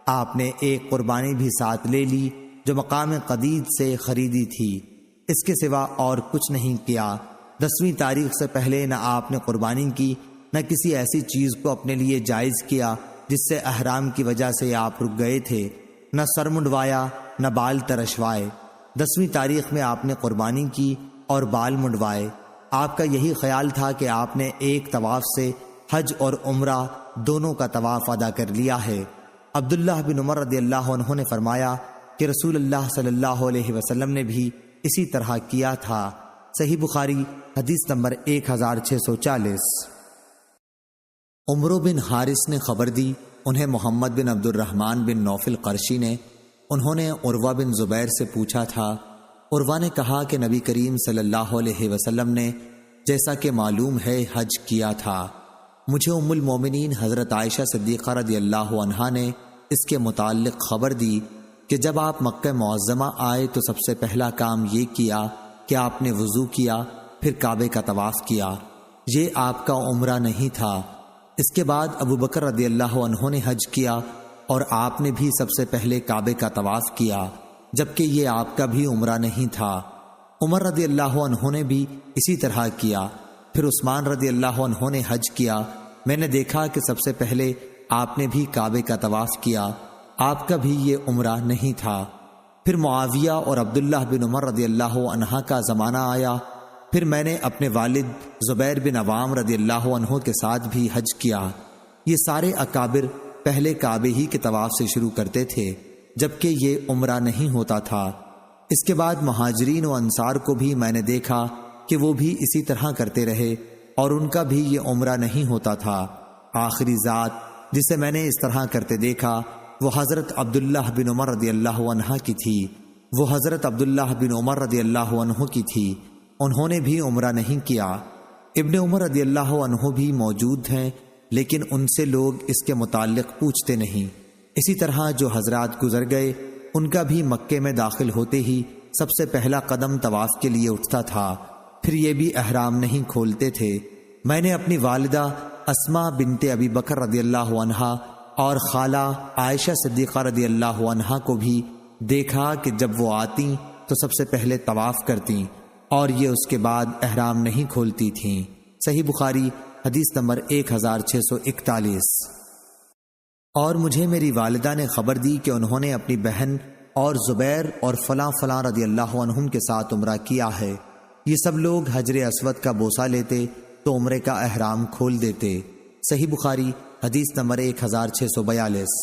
آپ نے ایک قربانی بھی ساتھ لے لی جو مقام قدید سے خریدی تھی، اس کے سوا اور کچھ نہیں کیا۔ 10ویں تاریخ سے پہلے نہ آپ نے قربانی کی، نہ کسی ایسی چیز کو اپنے لیے جائز کیا جس سے احرام کی وجہ سے آپ رک گئے تھے، نہ سر منڈوایا نہ بال ترشوائے۔ 10ویں تاریخ میں آپ نے قربانی کی اور بال منڈوائے۔ آپ کا یہی خیال تھا کہ آپ نے ایک طواف سے حج اور عمرہ دونوں کا طواف ادا کر لیا ہے۔ عبداللہ بن عمر رضی اللہ عنہ نے فرمایا کہ رسول اللہ صلی اللہ علیہ وسلم نے بھی اسی طرح کیا تھا۔ صحیح بخاری حدیث نمبر 1640۔ عمرو بن حارث نے خبر دی، انہیں محمد بن عبد الرحمن بن نوفل قرشی نے، انہوں نے عروہ بن زبیر سے پوچھا تھا۔ عروہ نے کہا کہ نبی کریم صلی اللہ علیہ وسلم نے جیسا کہ معلوم ہے حج کیا تھا۔ مجھے ام المومنین حضرت عائشہ صدیقہ رضی اللہ عنہا نے اس کے متعلق خبر دی کہ جب آپ مکہ معظمہ آئے تو سب سے پہلا کام یہ کیا کہ آپ نے وضو کیا، پھر کعبے کا طواف کیا۔ یہ آپ کا عمرہ نہیں تھا۔ اس کے بعد ابو بکر رضی اللہ عنہ نے حج کیا اور آپ نے بھی سب سے پہلے کعبے کا طواف کیا، جبکہ یہ آپ کا بھی عمرہ نہیں تھا۔ عمر رضی اللہ عنہ نے بھی اسی طرح کیا۔ پھر عثمان رضی اللہ عنہ نے حج کیا۔ میں نے دیکھا کہ سب سے پہلے آپ نے بھی کعبے کا طواف کیا، آپ کا بھی یہ عمرہ نہیں تھا۔ پھر معاویہ اور عبداللہ بن عمر رضی اللہ عنہ کا زمانہ آیا، پھر میں نے اپنے والد زبیر بن عوام رضی اللہ عنہ کے ساتھ بھی حج کیا۔ یہ سارے اکابر پہلے کعبے ہی کے طواف سے شروع کرتے تھے، جبکہ یہ عمرہ نہیں ہوتا تھا۔ اس کے بعد مہاجرین و انصار کو بھی میں نے دیکھا کہ وہ بھی اسی طرح کرتے رہے اور ان کا بھی یہ عمرہ نہیں ہوتا تھا۔ آخری ذات جسے میں نے اس طرح کرتے دیکھا وہ حضرت عبداللہ بن عمر رضی اللہ عنہ کی تھی۔ وہ حضرت عبداللہ بن عمر رضی اللہ عنہ کی تھی، انہوں نے بھی عمرہ نہیں کیا۔ ابن عمر رضی اللہ عنہ بھی موجود ہیں، لیکن ان سے لوگ اس کے متعلق پوچھتے نہیں۔ اسی طرح جو حضرات گزر گئے ان کا بھی مکے میں داخل ہوتے ہی سب سے پہلا قدم طواف کے لیے اٹھتا تھا، پھر یہ بھی احرام نہیں کھولتے تھے۔ میں نے اپنی والدہ اسماء بنت ابی بکر رضی اللہ عنہا اور خالہ عائشہ صدیقہ رضی اللہ عنہا کو بھی دیکھا کہ جب وہ آتی تو سب سے پہلے طواف کرتی اور یہ اس کے بعد احرام نہیں کھولتی تھیں۔ صحیح بخاری حدیث نمبر 1641۔ اور مجھے میری والدہ نے خبر دی کہ انہوں نے اپنی بہن اور زبیر اور فلاں فلاں رضی اللہ عنہم کے ساتھ عمرہ کیا ہے، یہ سب لوگ حجر اسود کا بوسہ لیتے تو عمرے کا احرام کھول دیتے۔ صحیح بخاری حدیث نمبر 1642۔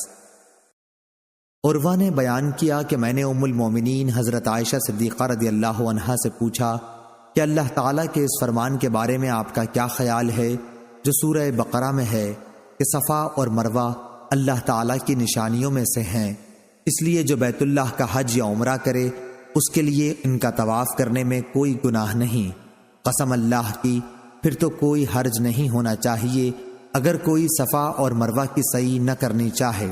عروہ نے بیان کیا کہ میں نے ام المومنین حضرت عائشہ صدیقہ رضی اللہ عنہا سے پوچھا کہ اللہ تعالیٰ کے اس فرمان کے بارے میں آپ کا کیا خیال ہے جو سورہ بقرہ میں ہے کہ صفا اور مروہ اللہ تعالیٰ کی نشانیوں میں سے ہیں، اس لیے جو بیت اللہ کا حج یا عمرہ کرے اس کے لیے ان کا طواف کرنے میں کوئی گناہ نہیں۔ قسم اللہ کی، پھر تو کوئی حرج نہیں ہونا چاہیے اگر کوئی صفا اور مروہ کی سعی نہ کرنی چاہے۔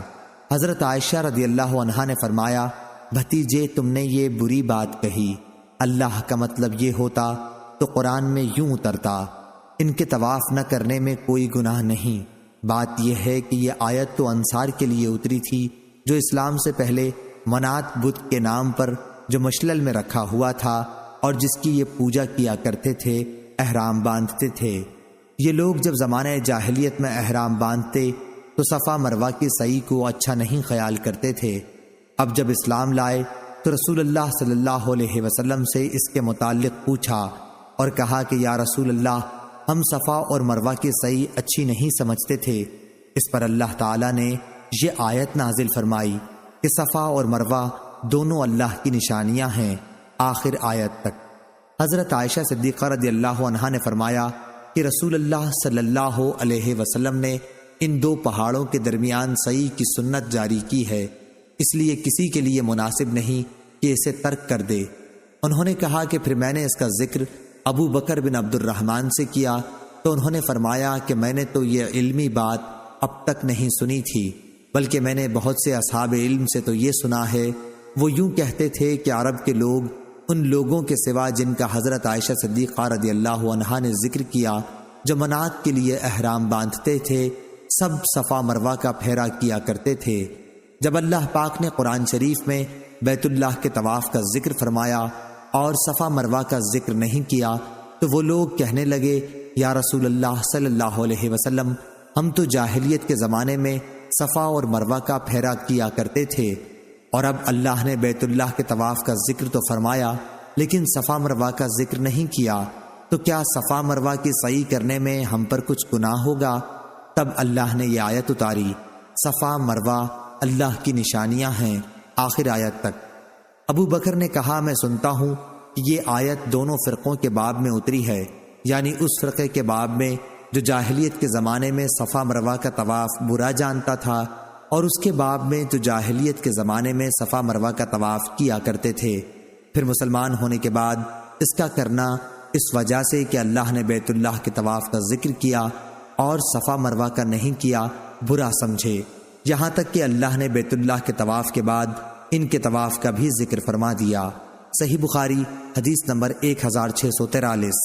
حضرت عائشہ رضی اللہ عنہا نے فرمایا، بھتیجے تم نے یہ بری بات کہی، اللہ کا مطلب یہ ہوتا تو قرآن میں یوں اترتا، ان کے طواف نہ کرنے میں کوئی گناہ نہیں۔ بات یہ ہے کہ یہ آیت تو انصار کے لیے اتری تھی جو اسلام سے پہلے منات بت کے نام پر جو مشلل میں رکھا ہوا تھا اور جس کی یہ پوجا کیا کرتے تھے احرام باندھتے تھے۔ یہ لوگ جب زمانہ جاہلیت میں احرام باندھتے تو صفا مروہ کی سعی کو اچھا نہیں خیال کرتے تھے۔ اب جب اسلام لائے تو رسول اللہ صلی اللہ علیہ وسلم سے اس کے متعلق پوچھا اور کہا کہ یا رسول اللہ، ہم صفا اور مروہ کی سعی اچھی نہیں سمجھتے تھے۔ اس پر اللہ تعالیٰ نے یہ آیت نازل فرمائی کہ صفا اور مروہ دونوں اللہ کی نشانیاں ہیں، آخر آیت تک۔ حضرت عائشہ صدیقہ رضی اللہ عنہا نے فرمایا کہ رسول اللہ صلی اللہ علیہ وسلم نے ان دو پہاڑوں کے درمیان سعی کی سنت جاری کی ہے، اس لیے کسی کے لیے مناسب نہیں کہ اسے ترک کر دے۔ انہوں نے کہا کہ پھر میں نے اس کا ذکر ابو بکر بن عبد الرحمن سے کیا تو انہوں نے فرمایا کہ میں نے تو یہ علمی بات اب تک نہیں سنی تھی، بلکہ میں نے بہت سے اصحاب علم سے تو یہ سنا ہے، وہ یوں کہتے تھے کہ عرب کے لوگ ان لوگوں کے سوا جن کا حضرت عائشہ صدیقہ رضی اللہ عنہا نے ذکر کیا جو منات کے لیے احرام باندھتے تھے، سب صفا مروہ کا پھیرا کیا کرتے تھے۔ جب اللہ پاک نے قرآن شریف میں بیت اللہ کے طواف کا ذکر فرمایا اور صفا مروہ کا ذکر نہیں کیا تو وہ لوگ کہنے لگے، یا رسول اللہ صلی اللہ علیہ وسلم، ہم تو جاہلیت کے زمانے میں صفا اور مروہ کا پھیرا کیا کرتے تھے، اور اب اللہ نے بیت اللہ کے طواف کا ذکر تو فرمایا لیکن صفا مروہ کا ذکر نہیں کیا، تو کیا صفا مروہ کی سعی کرنے میں ہم پر کچھ گناہ ہوگا؟ تب اللہ نے یہ آیت اتاری، صفا مروہ اللہ کی نشانیاں ہیں، آخر آیت تک۔ ابو بکر نے کہا، میں سنتا ہوں کہ یہ آیت دونوں فرقوں کے باب میں اتری ہے، یعنی اس فرقے کے باب میں جو جاہلیت کے زمانے میں صفا مروہ کا طواف برا جانتا تھا، اور اس کے باب میں جو جاہلیت کے زمانے میں صفا مروہ کا طواف کیا کرتے تھے۔ پھر مسلمان ہونے کے بعد اس کا کرنا اس وجہ سے کہ اللہ نے بیت اللہ کے طواف کا ذکر کیا اور صفا مروہ کا نہیں کیا برا سمجھے، یہاں تک کہ اللہ نے بیت اللہ کے طواف کے بعد ان کے طواف کا بھی ذکر فرما دیا۔ صحیح بخاری حدیث نمبر 1643۔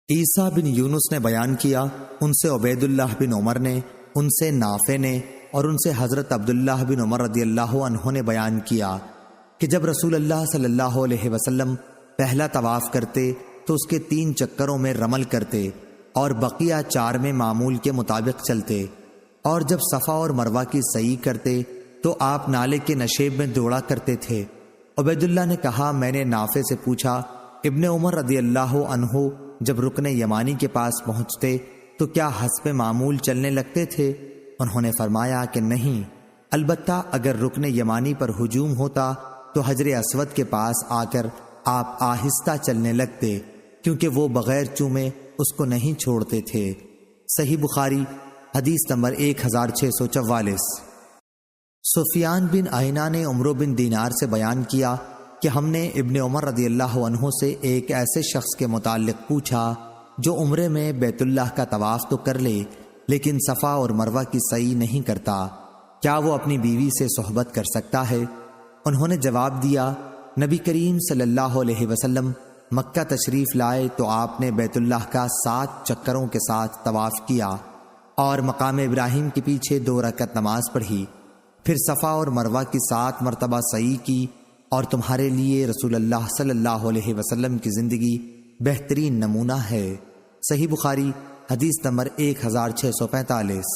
عیسیٰ بن یونس نے بیان کیا، ان سے عبید اللہ بن عمر نے، ان سے نافع نے اور ان سے حضرت عبداللہ بن عمر رضی اللہ عنہ نے بیان کیا کہ جب رسول اللہ صلی اللہ علیہ وسلم پہلا طواف کرتے تو اس کے 3 چکروں میں رمل کرتے اور بقیہ 4 میں معمول کے مطابق چلتے، اور جب صفا اور مروہ کی سعی کرتے تو آپ نالے کے نشیب میں دوڑا کرتے تھے۔ عبید اللہ نے کہا، میں نے نافع سے پوچھا، ابن عمر رضی اللہ عنہ جب رکن یمانی کے پاس پہنچتے تو کیا حسب معمول چلنے لگتے تھے؟ انہوں نے فرمایا کہ نہیں، البتہ اگر رکن یمانی پر ہجوم ہوتا تو حجر اسود کے پاس آ کر آپ آہستہ چلنے لگتے، کیونکہ وہ بغیر چومے اس کو نہیں چھوڑتے تھے۔ صحیح بخاری حدیث نمبر 1644۔ سفیان بن عینہ نے عمرو بن دینار سے بیان کیا کہ ہم نے ابن عمر رضی اللہ عنہ سے ایک ایسے شخص کے متعلق پوچھا جو عمرے میں بیت اللہ کا طواف تو کر لے لیکن صفا اور مروہ کی سعی نہیں کرتا، کیا وہ اپنی بیوی سے صحبت کر سکتا ہے؟ انہوں نے جواب دیا، نبی کریم صلی اللہ علیہ وسلم مکہ تشریف لائے تو آپ نے بیت اللہ کا 7 چکروں کے ساتھ طواف کیا اور مقام ابراہیم کے پیچھے 2 رکعت نماز پڑھی، پھر صفا اور مروہ کی 7 مرتبہ سعی کی اور تمہارے لیے رسول اللہ صلی اللہ علیہ وسلم کی زندگی بہترین نمونہ ہے۔ صحیح بخاری حدیث نمبر 1645۔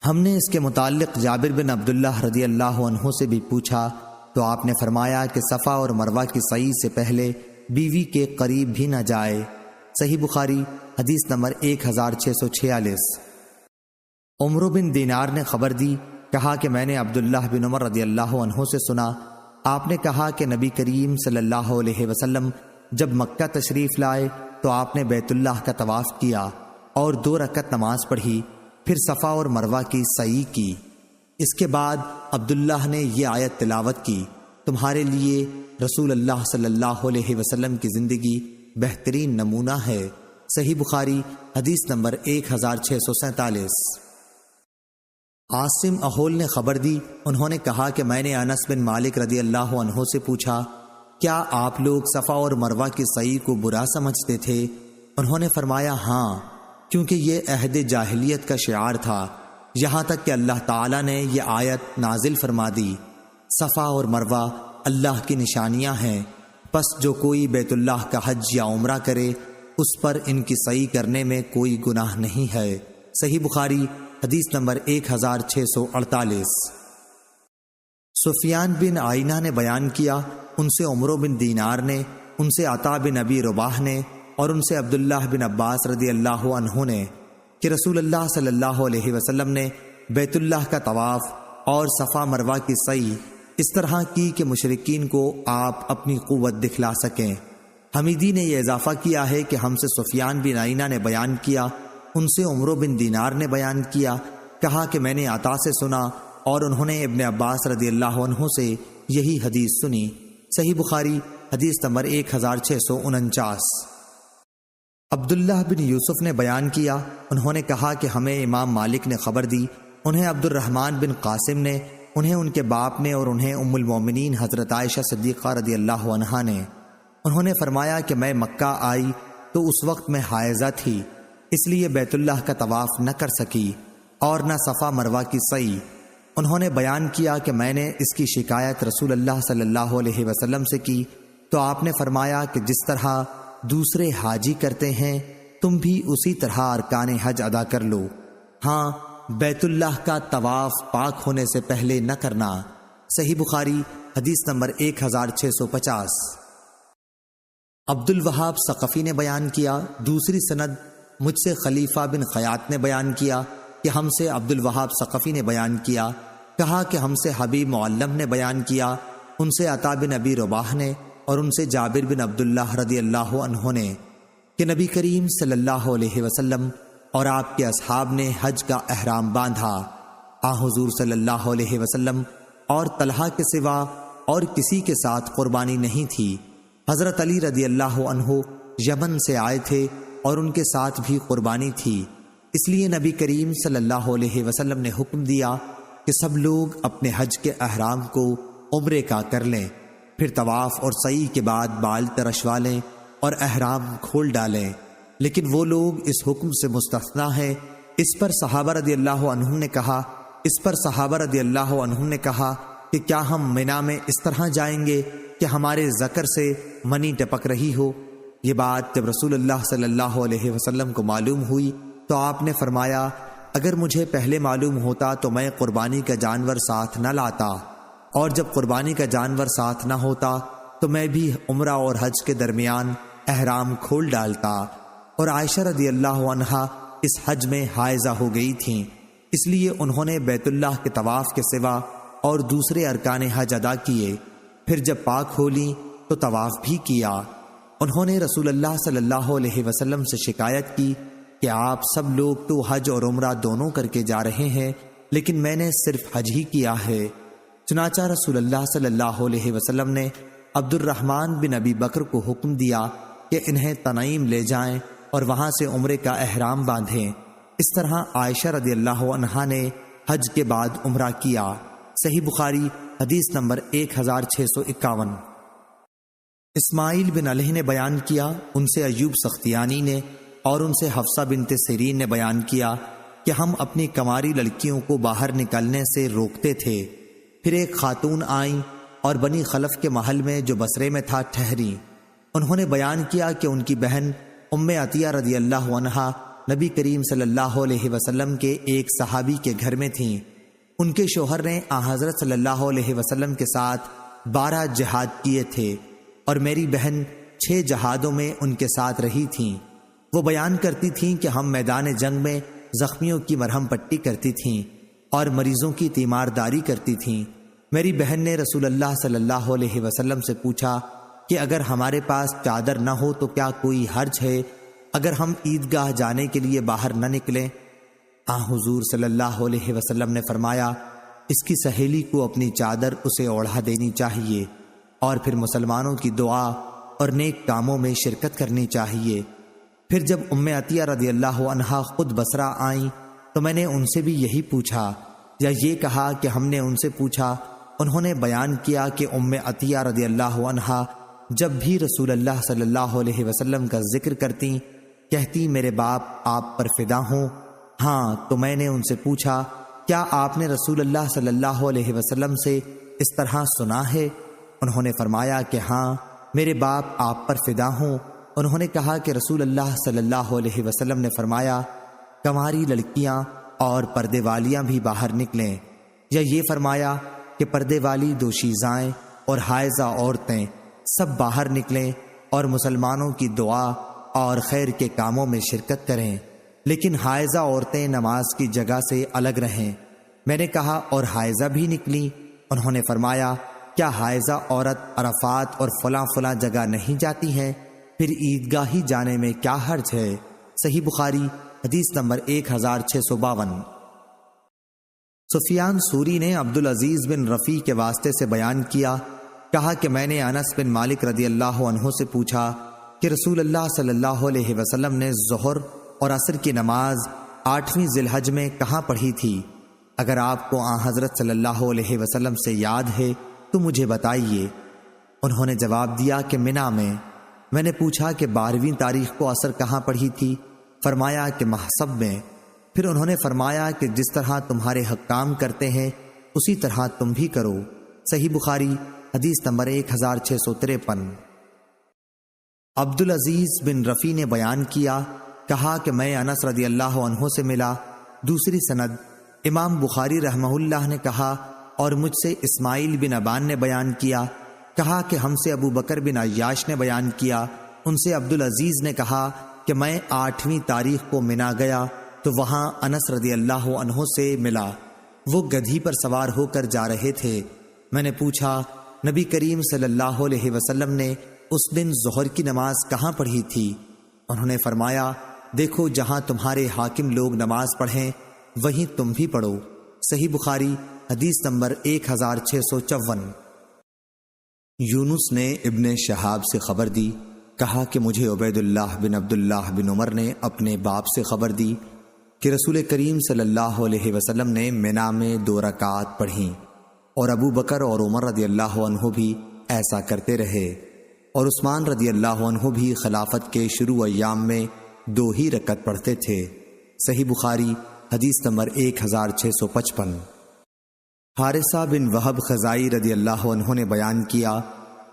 ہم نے اس کے متعلق جابر بن عبداللہ رضی اللہ عنہ سے بھی پوچھا تو آپ نے فرمایا کہ صفا اور مروہ کی سعی سے پہلے بیوی کے قریب بھی نہ جائے۔ صحیح بخاری حدیث نمبر 1646۔ عمرو بن دینار نے خبر دی، کہا کہ میں نے عبداللہ بن عمر رضی اللہ عنہ سے سنا، آپ نے کہا کہ نبی کریم صلی اللہ علیہ وسلم جب مکہ تشریف لائے تو آپ نے بیت اللہ کا طواف کیا اور 2 رکعت نماز پڑھی، پھر صفا اور مروہ کی سعی کی۔ اس کے بعد عبداللہ نے یہ آیت تلاوت کی، تمہارے لیے رسول اللہ صلی اللہ علیہ وسلم کی زندگی بہترین نمونہ ہے۔ صحیح بخاری حدیث نمبر 1647۔ عاصم اہول نے خبر دی، انہوں نے کہا کہ میں نے انس بن مالک رضی اللہ عنہ سے پوچھا، کیا آپ لوگ صفا اور مروہ کی سعی کو برا سمجھتے تھے؟ انہوں نے فرمایا ہاں، کیونکہ یہ عہد جاہلیت کا شعار تھا، یہاں تک کہ اللہ تعالیٰ نے یہ آیت نازل فرما دی، صفا اور مروہ اللہ کی نشانیاں ہیں، پس جو کوئی بیت اللہ کا حج یا عمرہ کرے اس پر ان کی سعی کرنے میں کوئی گناہ نہیں ہے۔ صحیح بخاری حدیث نمبر 1648۔ سفیان بن عینہ نے بیان کیا، ان سے عمرو بن دینار نے، ان سے عطا بن ابی رباح نے اور ان سے عبداللہ بن عباس رضی اللہ عنہ نے کہ رسول اللہ صلی اللہ علیہ وسلم نے بیت اللہ کا طواف اور صفا مروہ کی سعی اس طرح کی کہ مشرکین کو آپ اپنی قوت دکھلا سکیں۔ حمیدی نے یہ اضافہ کیا ہے کہ ہم سے سفیان بن عینہ نے بیان کیا، ان سے عمرو بن دینار نے بیان کیا، کہا کہ میں نے عطا سے سنا اور انہوں نے ابن عباس رضی اللہ عنہ سے یہی حدیث سنی۔ صحیح بخاری حدیث نمبر 1649۔ عبداللہ بن یوسف نے بیان کیا، انہوں نے کہا کہ ہمیں امام مالک نے خبر دی، انہیں عبد الرحمن بن قاسم نے، انہیں ان کے باپ نے اور انہیں ام المومنین حضرت عائشہ صدیقہ رضی اللہ عنہا نے، انہوں نے فرمایا کہ میں مکہ آئی تو اس وقت میں حائضہ تھی، اس لیے بیت اللہ کا طواف نہ کر سکی اور نہ صفا مروہ کی سعی۔ انہوں نے بیان کیا کہ میں نے اس کی شکایت رسول اللہ صلی اللہ علیہ وسلم سے کی تو آپ نے فرمایا کہ جس طرح دوسرے حاجی کرتے ہیں تم بھی اسی طرح ارکان حج ادا کر لو، ہاں بیت اللہ کا طواف پاک ہونے سے پہلے نہ کرنا۔ صحیح بخاری حدیث نمبر 1650۔ عبد الوہاب ثقفی نے بیان کیا، دوسری سند مجھ سے خلیفہ بن خیاط نے بیان کیا کہ ہم سے عبد الوہاب ثقفی نے بیان کیا، کہا کہ ہم سے حبیب معلم نے بیان کیا، ان سے عطا بن ابی رباح نے اور ان سے جابر بن عبداللہ رضی اللہ عنہ نے کہ نبی کریم صلی اللہ علیہ وسلم اور آپ کے اصحاب نے حج کا احرام باندھا، حضور صلی اللہ علیہ وسلم اور طلحہ کے سوا اور کسی کے ساتھ قربانی نہیں تھی۔ حضرت علی رضی اللہ عنہ یمن سے آئے تھے اور ان کے ساتھ بھی قربانی تھی، اس لیے نبی کریم صلی اللہ علیہ وسلم نے حکم دیا کہ سب لوگ اپنے حج کے احرام کو عمرے کا کر لیں، پھر طواف اور سعی کے بعد بال ترشوا لیں اور احرام کھول ڈالیں، لیکن وہ لوگ اس حکم سے مستثنا ہیں۔ اس پر صحابہ رضی اللہ عنہم نے کہا کہ کیا ہم منا میں اس طرح جائیں گے کہ ہمارے ذکر سے منی ٹپک رہی ہو؟ یہ بات جب رسول اللہ صلی اللہ علیہ وسلم کو معلوم ہوئی تو آپ نے فرمایا، اگر مجھے پہلے معلوم ہوتا تو میں قربانی کا جانور ساتھ نہ لاتا، اور جب قربانی کا جانور ساتھ نہ ہوتا تو میں بھی عمرہ اور حج کے درمیان احرام کھول ڈالتا۔ اور عائشہ رضی اللہ عنہا اس حج میں حائضہ ہو گئی تھیں، اس لیے انہوں نے بیت اللہ کے طواف کے سوا اور دوسرے ارکان حج ادا کیے، پھر جب پاک ہو لیں تو طواف بھی کیا۔ انہوں نے رسول اللہ صلی اللہ علیہ وسلم سے شکایت کی کہ آپ سب لوگ تو حج اور عمرہ دونوں کر کے جا رہے ہیں، لیکن میں نے صرف حج ہی کیا ہے۔ چنانچہ رسول اللہ صلی اللہ علیہ وسلم نے عبد الرحمن بن ابی بکر کو حکم دیا کہ انہیں تنعیم لے جائیں اور وہاں سے عمرے کا احرام باندھیں۔ اس طرح عائشہ رضی اللہ عنہا نے حج کے بعد عمرہ کیا۔ صحیح بخاری حدیث نمبر 1651۔ اسماعیل بن علیہ نے بیان کیا، ان سے ایوب سختیانی نے اور ان سے حفصہ بنت سیرین نے بیان کیا کہ ہم اپنی کنواری لڑکیوں کو باہر نکلنے سے روکتے تھے، پھر ایک خاتون آئیں اور بنی خلف کے محل میں جو بصرے میں تھا ٹھہری۔ انہوں نے بیان کیا کہ ان کی بہن ام عطیہ رضی اللہ عنہا نبی کریم صلی اللہ علیہ وسلم کے ایک صحابی کے گھر میں تھیں۔ ان کے شوہر نے حضرت صلی اللہ علیہ وسلم کے ساتھ 12 جہاد کیے تھے اور میری بہن 6 جہادوں میں ان کے ساتھ رہی تھیں۔ وہ بیان کرتی تھیں کہ ہم میدان جنگ میں زخمیوں کی مرہم پٹی کرتی تھیں اور مریضوں کی تیمارداری کرتی تھیں۔ میری بہن نے رسول اللہ صلی اللہ علیہ وسلم سے پوچھا کہ اگر ہمارے پاس چادر نہ ہو تو کیا کوئی حرج ہے اگر ہم عیدگاہ جانے کے لیے باہر نہ نکلیں؟ حضور صلی اللہ علیہ وسلم نے فرمایا، اس کی سہیلی کو اپنی چادر اسے اوڑھا دینی چاہیے اور پھر مسلمانوں کی دعا اور نیک کاموں میں شرکت کرنی چاہیے۔ پھر جب ام عطیہ رضی اللہ عنہا خود بصرہ آئیں تو میں نے ان سے بھی یہی پوچھا یا یہ کہا کہ ہم نے ان سے پوچھا۔ انہوں نے بیان کیا کہ ام عطیہ رضی اللہ عنہا جب بھی رسول اللہ صلی اللہ علیہ وسلم کا ذکر کرتی کہتی میرے باپ آپ پر فدا ہوں۔ ہاں، تو میں نے ان سے پوچھا کیا آپ نے رسول اللہ صلی اللہ علیہ وسلم سے اس طرح سنا ہے؟ انہوں نے فرمایا کہ ہاں، میرے باپ آپ پر فدا ہوں۔ انہوں نے کہا کہ رسول اللہ صلی اللہ علیہ وسلم نے فرمایا کنواری لڑکیاں اور پردے والیاں بھی باہر نکلیں، یا یہ فرمایا کہ پردے والی دوشیزائیں اور حائضہ عورتیں سب باہر نکلیں اور مسلمانوں کی دعا اور خیر کے کاموں میں شرکت کریں، لیکن حائضہ عورتیں نماز کی جگہ سے الگ رہیں۔ میں نے کہا اور حائضہ بھی نکلیں؟ انہوں نے فرمایا کیا حائضہ عورت عرفات اور فلاں فلاں جگہ نہیں جاتی ہیں؟ پھر عیدگاہ ہی جانے میں کیا حرج ہے؟ صحیح بخاری حدیث نمبر 1652۔ سفیان ثوری نے عبدالعزیز بن رفیع کے واسطے سے بیان کیا، کہا کہ میں نے انس بن مالک رضی اللہ عنہ سے پوچھا کہ رسول اللہ صلی اللہ علیہ وسلم نے ظہر اور عصر کی نماز 8ویں ذی الحج میں کہاں پڑھی تھی؟ اگر آپ کو حضرت صلی اللہ علیہ وسلم سے یاد ہے تو مجھے بتائیے۔ انہوں نے جواب دیا کہ منی میں۔ میں نے پوچھا کہ 12ویں تاریخ کو عصر کہاں پڑھی تھی؟ فرمایا کہ محصب میں۔ پھر انہوں نے فرمایا کہ جس طرح تمہارے حکام کرتے ہیں اسی طرح تم بھی کرو۔ صحیح بخاری حدیث نمبر 1653۔ عبدالعزیز بن رفیع نے بیان کیا، کہا کہ میں انس رضی اللہ عنہ سے ملا۔ دوسری سند امام بخاری رحمہ اللہ نے کہا اور مجھ سے اسماعیل بن ابان نے بیان کیا، کہا کہ ہم سے ابو بکر بن عیاش نے بیان کیا، ان سے عبدالعزیز نے کہا کہ میں 8ویں تاریخ کو منا گیا تو وہاں انس رضی اللہ عنہ سے ملا۔ وہ گدھی پر سوار ہو کر جا رہے تھے۔ میں نے پوچھا نبی کریم صلی اللہ علیہ وسلم نے اس دن ظہر کی نماز کہاں پڑھی تھی؟ انہوں نے فرمایا دیکھو جہاں تمہارے حاکم لوگ نماز پڑھیں وہیں تم بھی پڑھو۔ صحیح بخاری حدیث نمبر 1654۔ یونس نے ابن شہاب سے خبر دی، کہا کہ مجھے عبید اللہ بن عبداللہ بن عمر نے اپنے باپ سے خبر دی کہ رسول کریم صلی اللہ علیہ وسلم نے منی میں 2 رکعات پڑھیں اور ابو بکر اور عمر رضی اللہ عنہ بھی ایسا کرتے رہے، اور عثمان رضی اللہ عنہ بھی خلافت کے شروع ایام میں 2 ہی رکعت پڑھتے تھے۔ صحیح بخاری حدیث نمبر 1655۔ حارثہ بن وہب خزائی رضی اللہ عنہ نے بیان کیا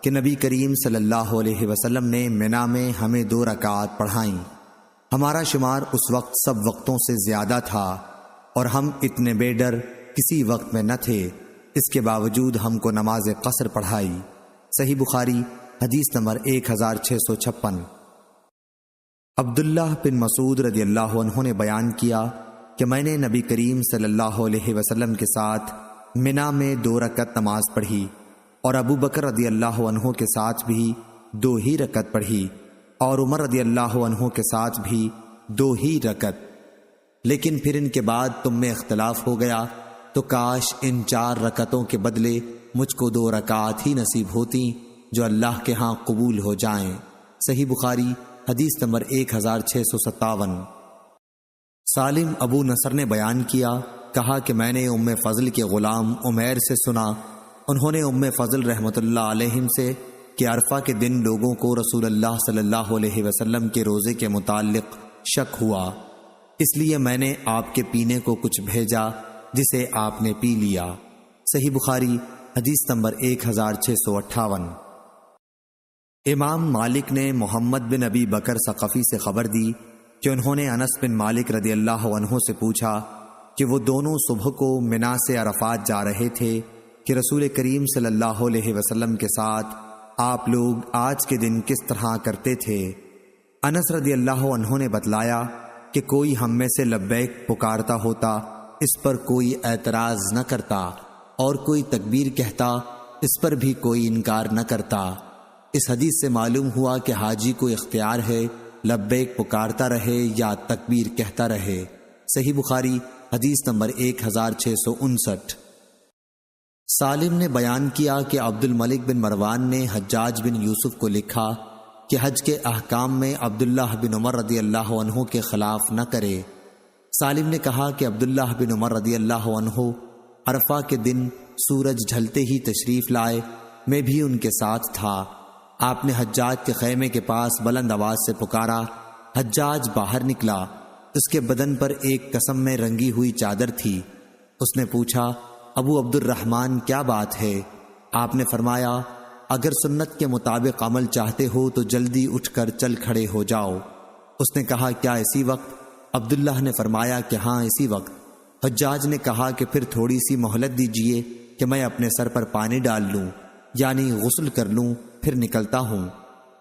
کہ نبی کریم صلی اللہ علیہ وسلم نے منی میں ہمیں 2 رکعات پڑھائیں۔ ہمارا شمار اس وقت سب وقتوں سے زیادہ تھا اور ہم اتنے بے ڈر کسی وقت میں نہ تھے، اس کے باوجود ہم کو نماز قصر پڑھائی۔ صحیح بخاری حدیث نمبر 1656۔ عبداللہ بن مسعود رضی اللہ عنہ نے بیان کیا کہ میں نے نبی کریم صلی اللہ علیہ وسلم کے ساتھ منی میں 2 رکعت نماز پڑھی اور ابو بکر رضی اللہ عنہ کے ساتھ بھی 2 ہی رکعت پڑھی اور عمر رضی اللہ عنہ کے ساتھ بھی 2 ہی رکعت، لیکن پھر ان کے بعد تم میں اختلاف ہو گیا تو کاش ان 4 رکعتوں کے بدلے مجھ کو 2 رکعات ہی نصیب ہوتی جو اللہ کے ہاں قبول ہو جائیں۔ صحیح بخاری حدیث نمبر 1657۔ سالم ابو نصر نے بیان کیا، کہا کہ میں نے ام فضل کے غلام عمیر سے سنا، انہوں نے ام فضل رحمۃ اللہ علیہم سے کہ عرفہ کے دن لوگوں کو رسول اللہ صلی اللہ علیہ وسلم کے روزے کے متعلق شک ہوا، اس لیے میں نے آپ کے پینے کو کچھ بھیجا جسے آپ نے پی لیا۔ صحیح بخاری حدیث نمبر 1658۔ امام مالک نے محمد بن ابی بکر ثقفی سے خبر دی کہ انہوں نے انس بن مالک رضی اللہ عنہ سے پوچھا کہ وہ دونوں صبح کو منا سے عرفات جا رہے تھے کہ رسول کریم صلی اللہ علیہ وسلم کے ساتھ آپ لوگ آج کے دن کس طرح کرتے تھے۔ انس رضی اللہ عنہ نے بتلایا کہ کوئی ہم میں سے لبیک پکارتا ہوتا، اس پر کوئی اعتراض نہ کرتا، اور کوئی تکبیر کہتا، اس پر بھی کوئی انکار نہ کرتا۔ اس حدیث سے معلوم ہوا کہ حاجی کو اختیار ہے لبیک پکارتا رہے یا تکبیر کہتا رہے۔ صحیح بخاری حدیث نمبر 1659۔ سالم نے بیان کیا کہ عبد الملک بن مروان نے حجاج بن یوسف کو لکھا کہ حج کے احکام میں عبداللہ بن عمر رضی اللہ عنہ کے خلاف نہ کرے۔ سالم نے کہا کہ عبداللہ بن عمر رضی اللہ عنہ عرفہ کے دن سورج ڈھلتے ہی تشریف لائے، میں بھی ان کے ساتھ تھا۔ آپ نے حجاج کے خیمے کے پاس بلند آواز سے پکارا، حجاج باہر نکلا، اس کے بدن پر ایک قسم میں رنگی ہوئی چادر تھی۔ اس نے پوچھا، ابو عبد الرحمن کیا بات ہے؟ آپ نے فرمایا، اگر سنت کے مطابق عمل چاہتے ہو تو جلدی اٹھ کر چل کھڑے ہو جاؤ۔ اس نے کہا، کیا اسی وقت؟ عبداللہ نے فرمایا کہ ہاں اسی وقت۔ حجاج نے کہا کہ پھر تھوڑی سی مہلت دیجئے کہ میں اپنے سر پر پانی ڈال لوں، یعنی غسل کر لوں، پھر نکلتا ہوں۔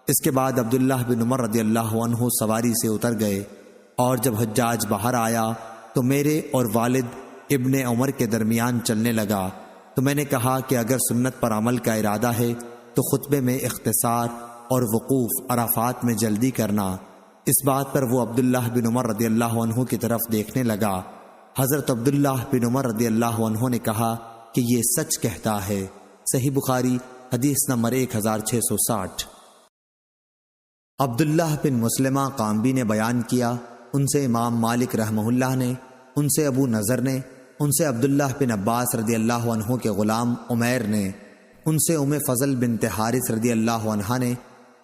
اس کے بعد عبداللہ بن عمر رضی اللہ عنہ سواری سے اتر گئے، اور جب حجاج باہر آیا تو میرے اور والد ابن عمر کے درمیان چلنے لگا، تو میں نے کہا کہ اگر سنت پر عمل کا ارادہ ہے تو خطبے میں اختصار اور وقوف عرفات میں جلدی کرنا۔ اس بات پر وہ عبداللہ بن عمر رضی اللہ عنہ کی طرف دیکھنے لگا۔ حضرت عبداللہ بن عمر رضی اللہ عنہ نے کہا کہ یہ سچ کہتا ہے۔ صحیح بخاری حدیث نمبر 1660۔ عبداللہ بن مسلمہ قامبی نے بیان کیا، ان سے امام مالک رحمہ اللہ نے، ان سے ابو نضر نے، ان سے عبداللہ بن عباس رضی اللہ عنہ کے غلام عمیر نے، ان سے ام فضل بنت حارث رضی اللہ عنہ نے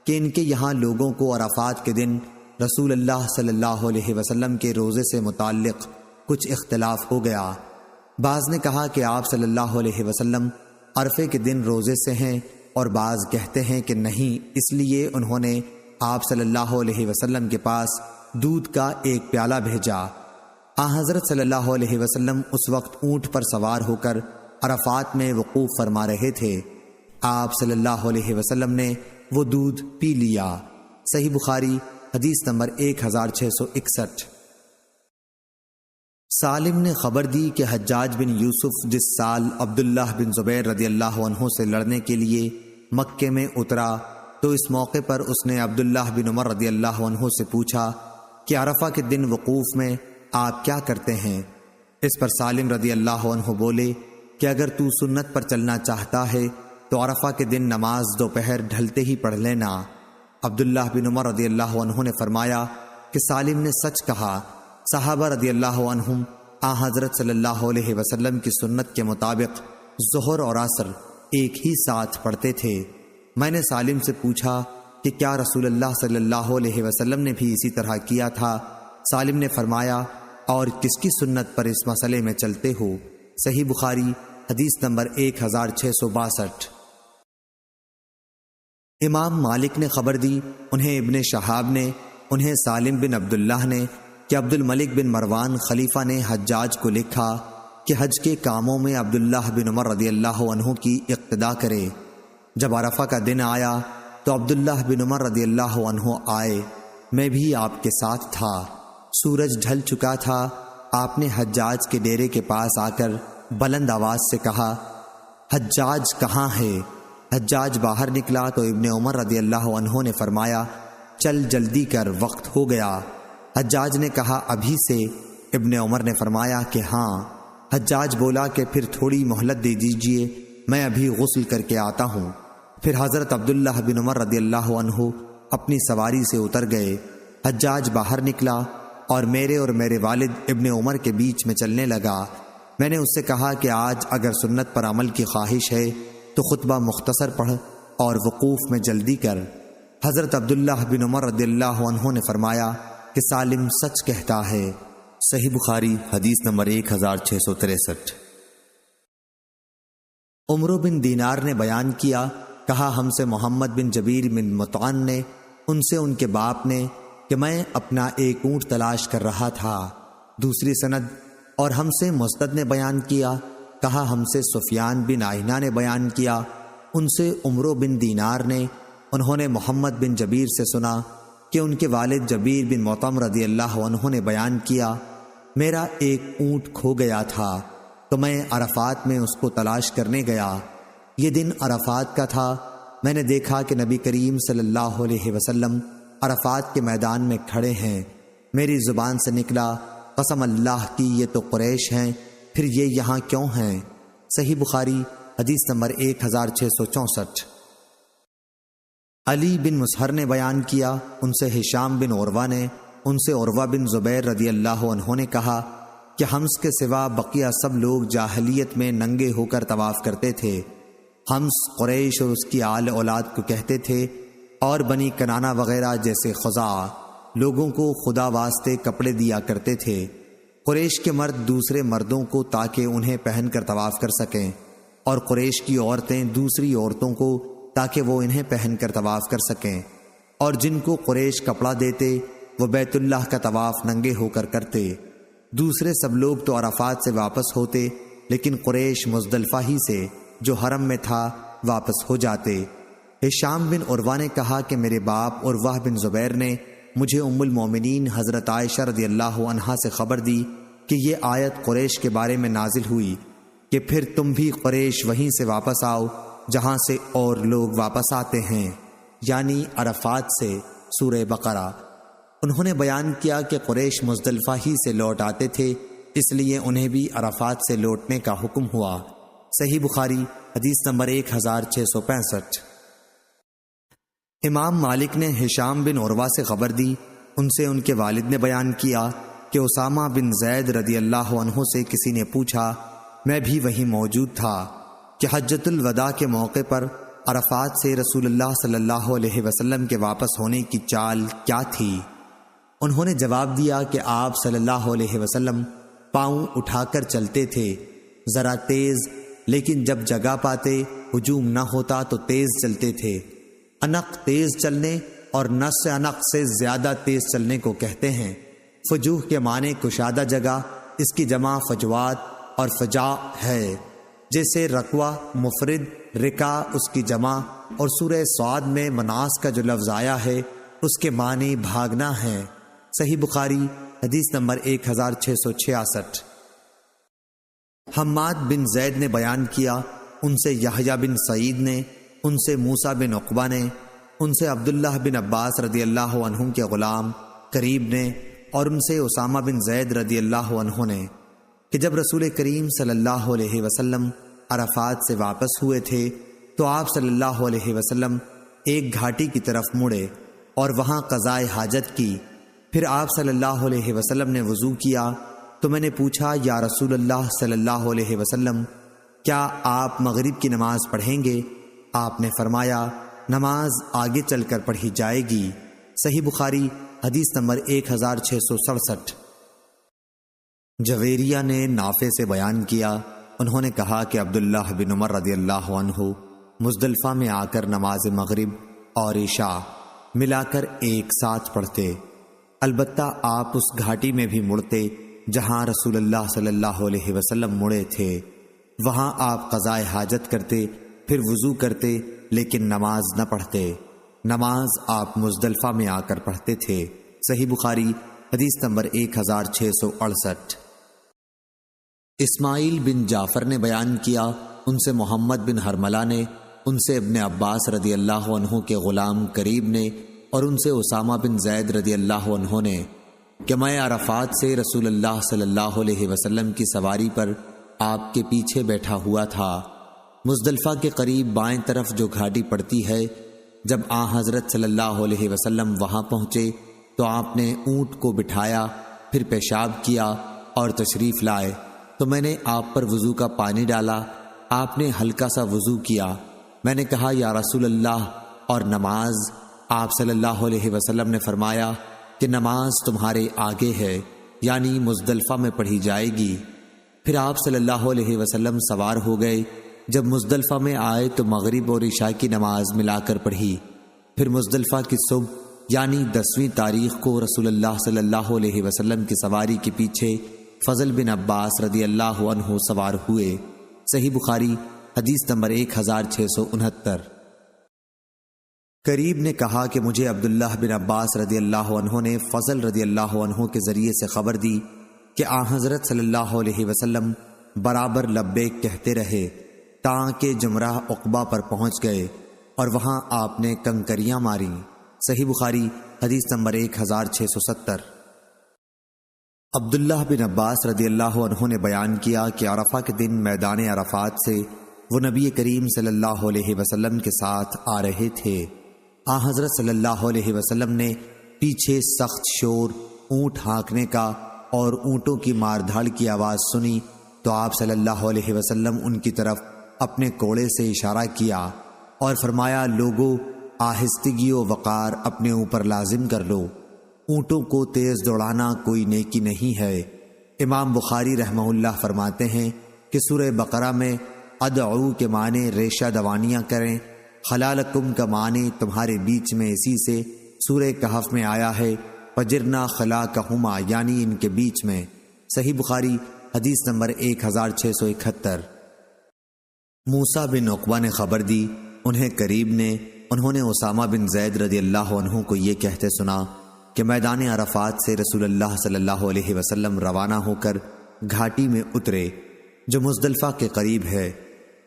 کہ ان کے یہاں لوگوں کو عرفات کے دن رسول اللہ صلی اللہ علیہ وسلم کے روزے سے متعلق کچھ اختلاف ہو گیا۔ بعض نے کہا کہ آپ صلی اللہ علیہ وسلم عرفے کے دن روزے سے ہیں، اور بعض کہتے ہیں کہ نہیں، اس لیے انہوں نے آپ صلی اللہ علیہ وسلم کے پاس دودھ کا ایک پیالہ بھیجا۔ حضرت صلی اللہ علیہ وسلم اس وقت اونٹ پر سوار ہو کر عرفات میں وقوف فرما رہے تھے۔ آپ صلی اللہ علیہ وسلم نے وہ دودھ پی لیا۔ صحیح بخاری حدیث نمبر 1661۔ سالم نے خبر دی کہ حجاج بن یوسف جس سال عبداللہ بن زبیر رضی اللہ عنہ سے لڑنے کے لیے مکے میں اترا، تو اس موقع پر اس نے عبداللہ بن عمر رضی اللہ عنہ سے پوچھا کہ عرفہ کے دن وقوف میں آپ کیا کرتے ہیں؟ اس پر سالم رضی اللہ عنہ بولے کہ اگر تو سنت پر چلنا چاہتا ہے تو عرفہ کے دن نماز دوپہر ڈھلتے ہی پڑھ لینا۔ عبداللہ بن عمر رضی اللہ عنہ نے فرمایا کہ سالم نے سچ کہا۔ صحابہ رضی اللہ عنہم حضرت صلی اللہ علیہ وسلم کی سنت کے مطابق ظہر اور عصر ایک ہی ساتھ پڑھتے تھے۔ میں نے سالم سے پوچھا کہ کیا رسول اللہ صلی اللہ علیہ وسلم نے بھی اسی طرح کیا تھا؟ سالم نے فرمایا، اور کس کی سنت پر اس مسئلے میں چلتے ہو؟ صحیح بخاری حدیث نمبر 1662۔ امام مالک نے خبر دی، انہیں ابن شہاب نے، انہیں سالم بن عبداللہ نے کہ عبد الملک بن مروان خلیفہ نے حجاج کو لکھا کہ حج کے کاموں میں عبداللہ بن عمر رضی اللہ عنہ کی اقتدا کرے۔ جب عرفہ کا دن آیا تو عبداللہ بن عمر رضی اللہ عنہ آئے، میں بھی آپ کے ساتھ تھا۔ سورج ڈھل چکا تھا۔ آپ نے حجاج کے ڈیرے کے پاس آ کر بلند آواز سے کہا، حجاج کہاں ہے؟ حجاج باہر نکلا تو ابن عمر رضی اللہ عنہ نے فرمایا، چل جلدی کر، وقت ہو گیا۔ حجاج نے کہا، ابھی سے؟ ابن عمر نے فرمایا کہ ہاں۔ حجاج بولا کہ پھر تھوڑی مہلت دے دیجئے، میں ابھی غسل کر کے آتا ہوں۔ پھر حضرت عبداللہ بن عمر رضی اللہ عنہ اپنی سواری سے اتر گئے۔ حجاج باہر نکلا اور میرے والد ابن عمر کے بیچ میں چلنے لگا۔ میں نے اس سے کہا کہ آج اگر سنت پر عمل کی خواہش ہے تو خطبہ مختصر پڑھ اور وقوف میں جلدی کر۔ حضرت عبداللہ بن عمر رضی اللہ عنہ نے فرمایا کہ سالم سچ کہتا ہے۔ صحیح بخاری حدیث نمبر 1663۔ عمرو بن دینار نے بیان کیا، کہا ہم سے محمد بن جبیر بن مطعن نے، ان سے ان کے باپ نے، کہ میں اپنا ایک اونٹ تلاش کر رہا تھا۔ دوسری سند، اور ہم سے مسدد نے بیان کیا، کہا ہم سے سفیان بن عیینہ نے بیان کیا، ان سے عمرو بن دینار نے، انہوں نے محمد بن جبیر سے سنا کہ ان کے والد جبیر بن مطعم رضی اللہ عنہ نے بیان کیا، میرا ایک اونٹ کھو گیا تھا تو میں عرفات میں اس کو تلاش کرنے گیا۔ یہ دن عرفات کا تھا۔ میں نے دیکھا کہ نبی کریم صلی اللہ علیہ وسلم عرفات کے میدان میں کھڑے ہیں۔ میری زبان سے نکلا، قسم اللہ کی یہ تو قریش ہیں، پھر یہ یہاں کیوں ہیں؟ صحیح بخاری حدیث نمبر 1664۔ علی بن مسہر نے بیان کیا، ان سے ہشام بن عروہ نے، ان سے عروہ بن زبیر رضی اللہ عنہ نے کہا کہ حمز کے سوا بقیہ سب لوگ جاہلیت میں ننگے ہو کر طواف کرتے تھے۔ حمز قریش اور اس کی آل اولاد کو کہتے تھے، اور بنی کنانہ وغیرہ جیسے خزاع لوگوں کو خدا واسطے کپڑے دیا کرتے تھے۔ قریش کے مرد دوسرے مردوں کو تاکہ انہیں پہن کر طواف کر سکیں، اور قریش کی عورتیں دوسری عورتوں کو تاکہ وہ انہیں پہن کر طواف کر سکیں، اور جن کو قریش کپڑا دیتے وہ بیت اللہ کا طواف ننگے ہو کر کرتے۔ دوسرے سب لوگ تو عرفات سے واپس ہوتے، لیکن قریش مزدلفہ ہی سے جو حرم میں تھا واپس ہو جاتے۔ ہشام بن عروہ نے کہا کہ میرے باپ عروہ بن زبیر نے مجھے ام المومنین حضرت عائشہ رضی اللہ عنہا سے خبر دی کہ یہ آیت قریش کے بارے میں نازل ہوئی کہ پھر تم بھی قریش وہیں سے واپس آؤ جہاں سے اور لوگ واپس آتے ہیں، یعنی عرفات سے۔ سورہ بقرہ۔ انہوں نے بیان کیا کہ قریش مزدلفہ ہی سے لوٹ آتے تھے، اس لیے انہیں بھی عرفات سے لوٹنے کا حکم ہوا۔ صحیح بخاری حدیث نمبر 1665۔ امام مالک نے ہشام بن عروہ سے خبر دی، ان سے ان کے والد نے بیان کیا کہ اسامہ بن زید رضی اللہ عنہ سے کسی نے پوچھا، میں بھی وہیں موجود تھا، کہ حجۃ الوداع کے موقع پر عرفات سے رسول اللہ صلی اللہ علیہ وسلم کے واپس ہونے کی چال کیا تھی؟ انہوں نے جواب دیا کہ آپ صلی اللہ علیہ وسلم پاؤں اٹھا کر چلتے تھے، ذرا تیز، لیکن جب جگہ پاتے ہجوم نہ ہوتا تو تیز چلتے تھے۔ انق تیز چلنے اور نص انق سے زیادہ تیز چلنے کو کہتے ہیں۔ فجوہ کے معنی کشادہ جگہ، اس کی جمع فجوات اور فجاء ہے، جیسے رکوہ مفرد، رکا اس کی جمع، اور سورہ صاد میں مناس کا جو لفظ آیا ہے اس کے معنی بھاگنا ہے۔ صحیح بخاری حدیث نمبر 1666۔ حماد بن زید نے بیان کیا، ان سے یحییٰ بن سعید نے، ان سے موسیٰ بن عقبہ نے، ان سے عبداللہ بن عباس رضی اللہ عنہ کے غلام قریب نے، اور ان سے اسامہ بن زید رضی اللہ عنہ نے، کہ جب رسول کریم صلی اللہ علیہ وسلم عرفات سے واپس ہوئے تھے تو آپ صلی اللہ علیہ وسلم ایک گھاٹی کی طرف مڑے اور وہاں قضائے حاجت کی۔ پھر آپ صلی اللہ علیہ وسلم نے وضو کیا تو میں نے پوچھا، یا رسول اللہ صلی اللہ علیہ وسلم، کیا آپ مغرب کی نماز پڑھیں گے؟ آپ نے فرمایا، نماز آگے چل کر پڑھی جائے گی۔ صحیح بخاری حدیث نمبر 1667۔ جویریہ نے نافع سے بیان کیا، انہوں نے کہا کہ عبداللہ بن عمر رضی اللہ عنہ مزدلفہ میں آ کر نماز مغرب اور عشاء ملا کر ایک ساتھ پڑھتے، البتہ آپ اس گھاٹی میں بھی مڑتے جہاں رسول اللہ صلی اللہ علیہ وسلم مڑے تھے، وہاں آپ قضائے حاجت کرتے، پھر وضو کرتے، لیکن نماز نہ پڑھتے۔ نماز آپ مزدلفہ میں آ کر پڑھتے تھے۔ صحیح بخاری حدیث نمبر 1668۔ اسماعیل بن جعفر نے بیان کیا، ان سے محمد بن حرملہ نے، ان سے ابن عباس رضی اللہ عنہ کے غلام قریب نے، اور ان سے اسامہ بن زید رضی اللہ عنہ نے، کہ میں عرفات سے رسول اللہ صلی اللہ علیہ وسلم کی سواری پر آپ کے پیچھے بیٹھا ہوا تھا۔ مزدلفہ کے قریب بائیں طرف جو گھاٹی پڑتی ہے، جب آن حضرت صلی اللہ علیہ وسلم وہاں پہنچے تو آپ نے اونٹ کو بٹھایا، پھر پیشاب کیا اور تشریف لائے تو میں نے آپ پر وضو کا پانی ڈالا، آپ نے ہلکا سا وضو کیا۔ میں نے کہا، یا رسول اللہ، اور نماز؟ آپ صلی اللہ علیہ وسلم نے فرمایا کہ نماز تمہارے آگے ہے، یعنی مزدلفہ میں پڑھی جائے گی۔ پھر آپ صلی اللہ علیہ وسلم سوار ہو گئے، جب مزدلفہ میں آئے تو مغرب اور عشاء کی نماز ملا کر پڑھی۔ پھر مزدلفہ کی صبح یعنی 10ویں تاریخ کو رسول اللہ صلی اللہ علیہ وسلم کی سواری کے پیچھے فضل بن عباس رضی اللہ عنہ سوار ہوئے۔ صحیح بخاری حدیث نمبر 1669۔ قریب نے کہا کہ مجھے عبداللہ بن عباس رضی اللہ عنہ نے فضل رضی اللہ عنہ کے ذریعے سے خبر دی کہ آن حضرت صلی اللہ علیہ وسلم برابر لبیک کہتے رہے تاکہ جمرہ عقبہ پر پہنچ گئے اور وہاں آپ نے کنکریاں ماریں۔ صحیح بخاری حدیث نمبر 1670۔ عبداللہ بن عباس رضی اللہ عنہ نے بیان کیا کہ عرفہ کے دن میدان عرفات سے وہ نبی کریم صلی اللہ علیہ وسلم کے ساتھ آ رہے تھے۔ آن حضرت صلی اللہ علیہ وسلم نے پیچھے سخت شور، اونٹ ہانکنے کا اور اونٹوں کی مار دھاڑ کی آواز سنی تو آپ صلی اللہ علیہ وسلم ان کی طرف اپنے کوڑے سے اشارہ کیا اور فرمایا، لوگو آہستگی و وقار اپنے اوپر لازم کر لو، اونٹوں کو تیز دوڑانا کوئی نیکی نہیں ہے۔ امام بخاری رحمہ اللہ فرماتے ہیں کہ سورہ بقرہ میں ادعو کے معنی ریشہ دوانیاں کریں، خلالکم کا معنی تمہارے بیچ میں، اسی سے سورہ کہف میں آیا ہے فجرنا خلاکہما یعنی ان کے بیچ میں۔ صحیح بخاری حدیث نمبر 1671۔ موسیٰ بن عقبہ نے خبر دی، انہیں قریب نے، انہوں نے اسامہ بن زید رضی اللہ عنہ کو یہ کہتے سنا کہ میدان عرفات سے رسول اللہ صلی اللہ علیہ وسلم روانہ ہو کر گھاٹی میں اترے جو مزدلفہ کے قریب ہے،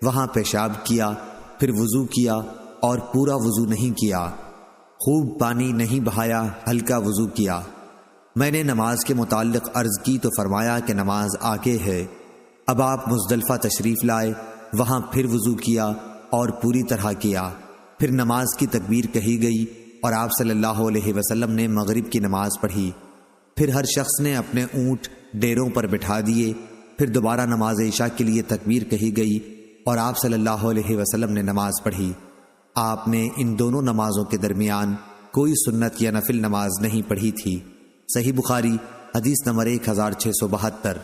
وہاں پیشاب کیا، پھر وضو کیا اور پورا وضو نہیں کیا، خوب پانی نہیں بہایا، ہلکا وضو کیا۔ میں نے نماز کے متعلق عرض کی تو فرمایا کہ نماز آگے ہے۔ اب آپ مزدلفہ تشریف لائے، وہاں پھر وضو کیا اور پوری طرح کیا، پھر نماز کی تکبیر کہی گئی اور آپ صلی اللہ علیہ وسلم نے مغرب کی نماز پڑھی۔ پھر ہر شخص نے اپنے اونٹ ڈیروں پر بٹھا دیے، پھر دوبارہ نماز عشاء کے لیے تکبیر کہی گئی اور آپ صلی اللہ علیہ وسلم نے نماز پڑھی۔ آپ نے ان دونوں نمازوں کے درمیان کوئی سنت یا نفل نماز نہیں پڑھی تھی۔ صحیح بخاری حدیث نمبر 1672۔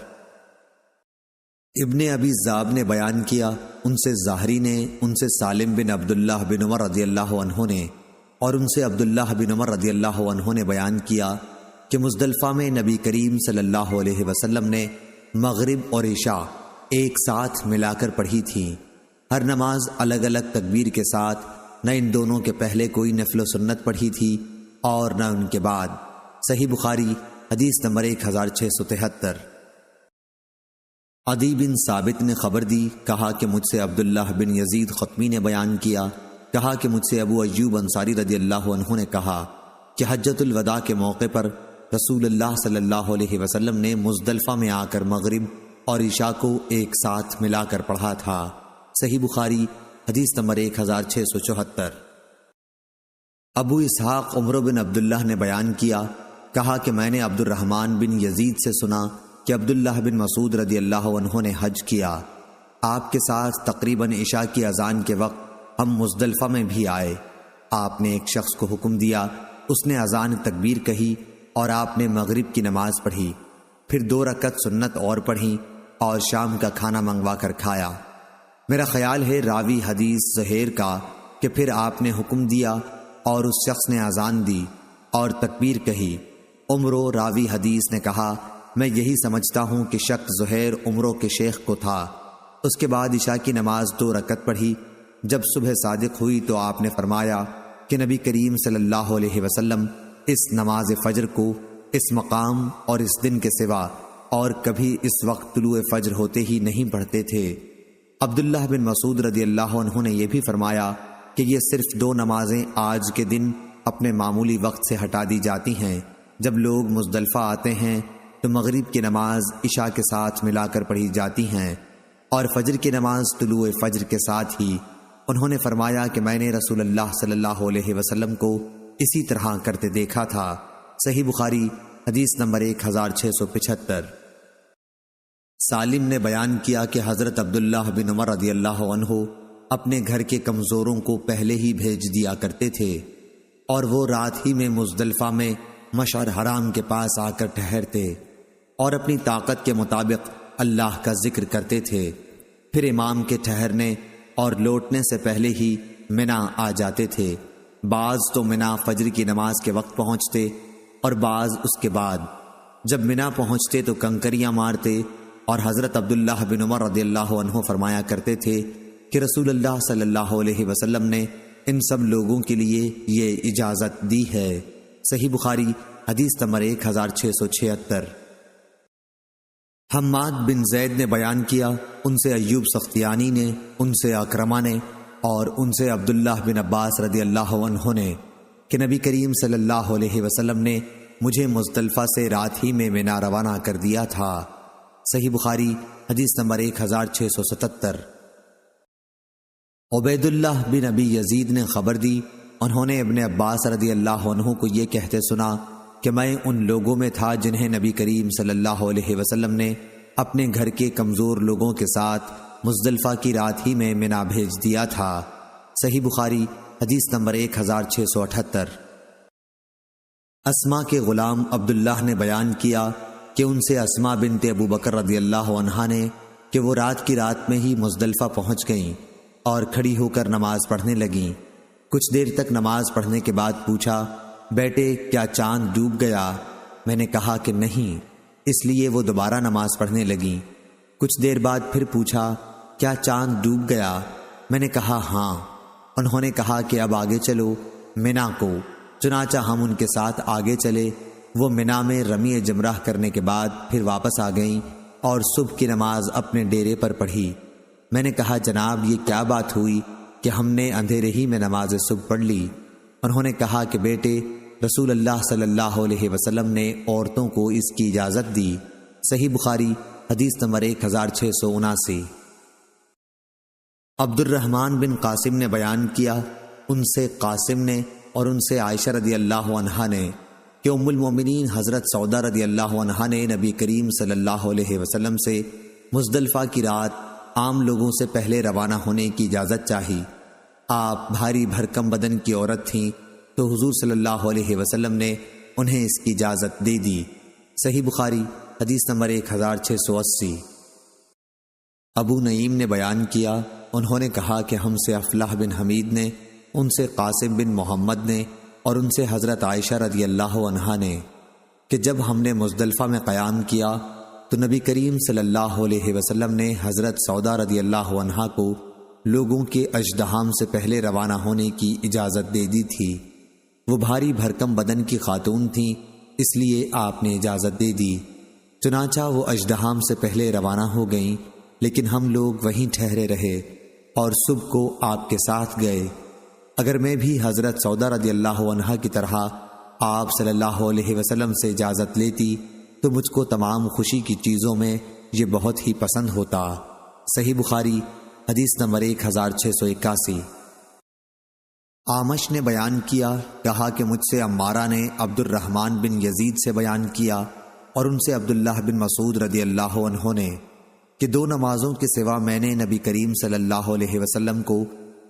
ابن ابی ذئب نے بیان کیا، ان سے ظاہری نے، ان سے سالم بن عبداللہ بن عمر رضی اللہ عنہ نے، اور ان سے عبداللہ بن عمر رضی اللہ عنہ نے بیان کیا کہ مزدلفہ میں نبی کریم صلی اللہ علیہ وسلم نے مغرب اور عشاء ایک ساتھ ملا کر پڑھی تھی، ہر نماز الگ الگ تکبیر کے ساتھ، نہ ان دونوں کے پہلے کوئی نفل و سنت پڑھی تھی اور نہ ان کے بعد۔ صحیح بخاری حدیث نمبر 1673۔ عدی بن ثابت نے خبر دی، کہا کہ مجھ سے عبداللہ بن یزید خطمی نے بیان کیا، کہا کہ مجھ سے ابو ایوب انصاری رضی اللہ عنہ نے کہا کہ حجۃ الوداع کے موقع پر رسول اللہ صلی اللہ علیہ وسلم نے مزدلفہ میں آ کر مغرب اور عشاء کو ایک ساتھ ملا کر پڑھا تھا۔ صحیح بخاری حدیث نمبر 1674۔ ابو اسحاق عمر بن عبداللہ نے بیان کیا، کہا کہ میں نے عبد الرحمن بن یزید سے سنا کہ عبداللہ بن مسعود رضی اللہ عنہ نے حج کیا، آپ کے ساتھ تقریباً عشاء کی اذان کے وقت ہم مزدلفہ میں بھی آئے، آپ نے ایک شخص کو حکم دیا، اس نے اذان تکبیر کہی اور آپ نے مغرب کی نماز پڑھی، پھر 2 رکعت سنت اور پڑھی اور شام کا کھانا منگوا کر کھایا۔ میرا خیال ہے راوی حدیث زہیر کا کہ پھر آپ نے حکم دیا اور اس شخص نے اذان دی اور تکبیر کہی۔ عمرو راوی حدیث نے کہا، میں یہی سمجھتا ہوں کہ شک زہیر عمرو کے شیخ کو تھا۔ اس کے بعد عشاء کی نماز 2 رکعت پڑھی۔ جب صبح صادق ہوئی تو آپ نے فرمایا کہ نبی کریم صلی اللہ علیہ وسلم اس نماز فجر کو اس مقام اور اس دن کے سوا اور کبھی اس وقت طلوع فجر ہوتے ہی نہیں پڑھتے تھے۔ عبداللہ بن مسعود رضی اللہ عنہ نے یہ بھی فرمایا کہ یہ صرف 2 نمازیں آج کے دن اپنے معمولی وقت سے ہٹا دی جاتی ہیں۔ جب لوگ مزدلفہ آتے ہیں تو مغرب کی نماز عشاء کے ساتھ ملا کر پڑھی جاتی ہیں اور فجر کی نماز طلوع فجر کے ساتھ ہی۔ انہوں نے فرمایا کہ میں نے رسول اللہ صلی اللہ علیہ وسلم کو اسی طرح کرتے دیکھا تھا۔ صحیح بخاری حدیث نمبر 1675۔ سالم نے بیان کیا کہ حضرت عبداللہ بن عمر رضی اللہ عنہ اپنے گھر کے کمزوروں کو پہلے ہی بھیج دیا کرتے تھے اور وہ رات ہی میں مزدلفہ میں مشعر حرام کے پاس آ کر ٹھہرتے اور اپنی طاقت کے مطابق اللہ کا ذکر کرتے تھے۔ پھر امام کے ٹھہرنے اور لوٹنے سے پہلے ہی منا آ جاتے تھے۔ بعض تو منا فجر کی نماز کے وقت پہنچتے اور بعض اس کے بعد۔ جب منا پہنچتے تو کنکریاں مارتے، اور حضرت عبداللہ بن عمر رضی اللہ عنہ فرمایا کرتے تھے کہ رسول اللہ صلی اللہ علیہ وسلم نے ان سب لوگوں کے لیے یہ اجازت دی ہے۔ صحیح بخاری حدیث نمبر 1676۔ حماد بن زید نے بیان کیا، ان سے ایوب سختیانی نے، ان سے اکرمہ نے، اور ان سے عبداللہ بن عباس رضی اللہ عنہ نے کہ نبی کریم صلی اللہ علیہ وسلم نے مجھے مزدلفہ سے رات ہی میں منا روانہ کر دیا تھا۔ صحیح بخاری حدیث نمبر 1677۔ عبید اللہ بن ابی یزید نے خبر دی، انہوں نے ابن عباس رضی اللہ عنہ کو یہ کہتے سنا کہ میں ان لوگوں میں تھا جنہیں نبی کریم صلی اللہ علیہ وسلم نے اپنے گھر کے کمزور لوگوں کے ساتھ مزدلفہ کی رات ہی میں منا بھیج دیا تھا۔ صحیح بخاری حدیث نمبر 1678۔ اسما کے غلام عبداللہ نے بیان کیا کہ ان سے اسما بنت ابو بکر رضی اللہ عنہا نے کہ وہ رات کی رات میں ہی مزدلفہ پہنچ گئیں اور کھڑی ہو کر نماز پڑھنے لگیں۔ کچھ دیر تک نماز پڑھنے کے بعد پوچھا، بیٹے کیا چاند ڈوب گیا؟ میں نے کہا کہ نہیں، اس لیے وہ دوبارہ نماز پڑھنے لگیں۔ کچھ دیر بعد پھر پوچھا، کیا چاند ڈوب گیا؟ میں نے کہا ہاں۔ انہوں نے کہا کہ اب آگے چلو منا کو۔ چنانچہ ہم ان کے ساتھ آگے چلے۔ وہ منا میں رمی جمرہ کرنے کے بعد پھر واپس آ گئیں اور صبح کی نماز اپنے ڈیرے پر پڑھی۔ میں نے کہا جناب یہ کیا بات ہوئی کہ ہم نے اندھیرے ہی میں نماز صبح پڑھ لی؟ انہوں نے کہا کہ بیٹے رسول اللہ صلی اللہ علیہ وسلم نے عورتوں کو اس کی اجازت دی۔ صحیح بخاری حدیث نمبر 1679۔ عبد الرحمن بن قاسم نے بیان کیا، ان سے قاسم نے اور ان سے عائشہ رضی اللہ عنہا نے کہ ام المومنین حضرت سودا رضی اللہ عنہا نے نبی کریم صلی اللہ علیہ وسلم سے مزدلفہ کی رات عام لوگوں سے پہلے روانہ ہونے کی اجازت چاہی۔ آپ بھاری بھرکم بدن کی عورت تھیں تو حضور صلی اللہ علیہ وسلم نے انہیں اس کی اجازت دے دی۔ صحیح بخاری حدیث نمبر 1680۔ ابو نعیم نے بیان کیا، انہوں نے کہا کہ ہم سے افلاح بن حمید نے، ان سے قاسم بن محمد نے اور ان سے حضرت عائشہ رضی اللہ عنہا نے کہ جب ہم نے مزدلفہ میں قیام کیا تو نبی کریم صلی اللہ علیہ وسلم نے حضرت سودا رضی اللہ عنہا کو لوگوں کے اژدہام سے پہلے روانہ ہونے کی اجازت دے دی تھی۔ وہ بھاری بھرکم بدن کی خاتون تھیں، اس لیے آپ نے اجازت دے دی۔ چنانچہ وہ اژدہام سے پہلے روانہ ہو گئیں، لیکن ہم لوگ وہیں ٹھہرے رہے اور صبح کو آپ کے ساتھ گئے۔ اگر میں بھی حضرت سودا رضی اللہ عنہا کی طرح آپ صلی اللہ علیہ وسلم سے اجازت لیتی تو مجھ کو تمام خوشی کی چیزوں میں یہ بہت ہی پسند ہوتا۔ صحیح بخاری حدیث نمبر 1681۔ آمش نے بیان کیا، کہا کہ مجھ سے عمارہ نے عبد الرحمن بن یزید سے بیان کیا اور ان سے عبداللہ بن مسعود رضی اللہ عنہ نے کہ دو نمازوں کے سوا میں نے نبی کریم صلی اللہ علیہ وسلم کو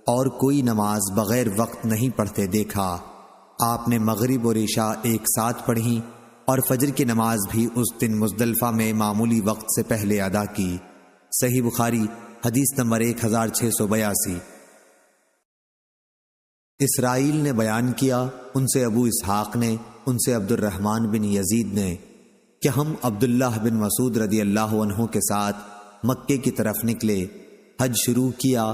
اور کوئی نماز بغیر وقت نہیں پڑھتے دیکھا۔ آپ نے مغرب اور عشاء ایک ساتھ پڑھی اور فجر کی نماز بھی اس دن مزدلفہ میں معمولی وقت سے پہلے ادا کی۔ صحیح بخاری حدیث نمبر 1682۔ اسرائیل نے بیان کیا، ان سے ابو اسحاق نے، ان سے عبد الرحمن بن یزید نے کہ ہم عبداللہ بن مسعود رضی اللہ عنہ کے ساتھ مکے کی طرف نکلے، حج شروع کیا۔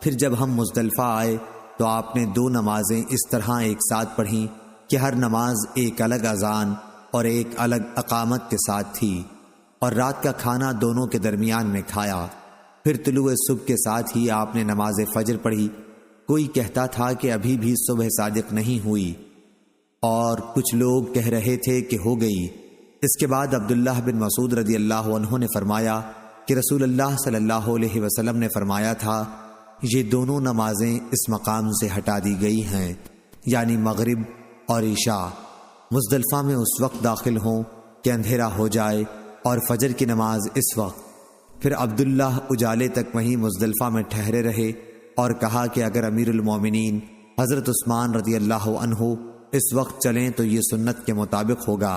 پھر جب ہم مزدلفہ آئے تو آپ نے دو نمازیں اس طرح ایک ساتھ پڑھیں کہ ہر نماز ایک الگ اذان اور ایک الگ اقامت کے ساتھ تھی، اور رات کا کھانا دونوں کے درمیان میں کھایا۔ پھر طلوع صبح کے ساتھ ہی آپ نے نماز فجر پڑھی۔ کوئی کہتا تھا کہ ابھی بھی صبح صادق نہیں ہوئی، اور کچھ لوگ کہہ رہے تھے کہ ہو گئی۔ اس کے بعد عبداللہ بن مسعود رضی اللہ عنہ نے فرمایا کہ رسول اللہ صلی اللہ علیہ وسلم نے فرمایا تھا یہ دونوں نمازیں اس مقام سے ہٹا دی گئی ہیں، یعنی مغرب اور عشاء، مزدلفہ میں اس وقت داخل ہوں کہ اندھیرا ہو جائے، اور فجر کی نماز اس وقت۔ پھر عبداللہ اجالے تک وہیں مزدلفہ میں ٹھہرے رہے اور کہا کہ اگر امیر المومنین حضرت عثمان رضی اللہ عنہ اس وقت چلیں تو یہ سنت کے مطابق ہوگا۔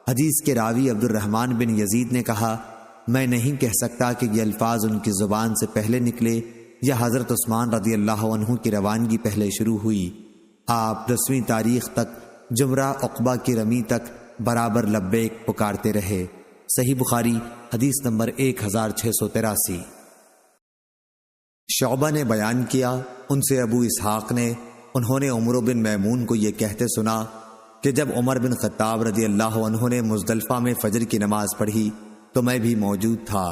حدیث کے راوی عبد الرحمن بن یزید نے کہا، میں نہیں کہہ سکتا کہ یہ الفاظ ان کی زبان سے پہلے نکلے یا حضرت عثمان رضی اللہ عنہ کی روانگی پہلے شروع ہوئی۔ آپ 10ویں تاریخ تک جمرہ عقبہ کی رمی تک برابر لبیک پکارتے رہے۔ صحیح بخاری حدیث نمبر 1683۔ شعبہ نے بیان کیا، ان سے ابو اسحاق نے، انہوں نے عمر بن میمون کو یہ کہتے سنا کہ جب عمر بن خطاب رضی اللہ عنہ نے مزدلفہ میں فجر کی نماز پڑھی تو میں بھی موجود تھا۔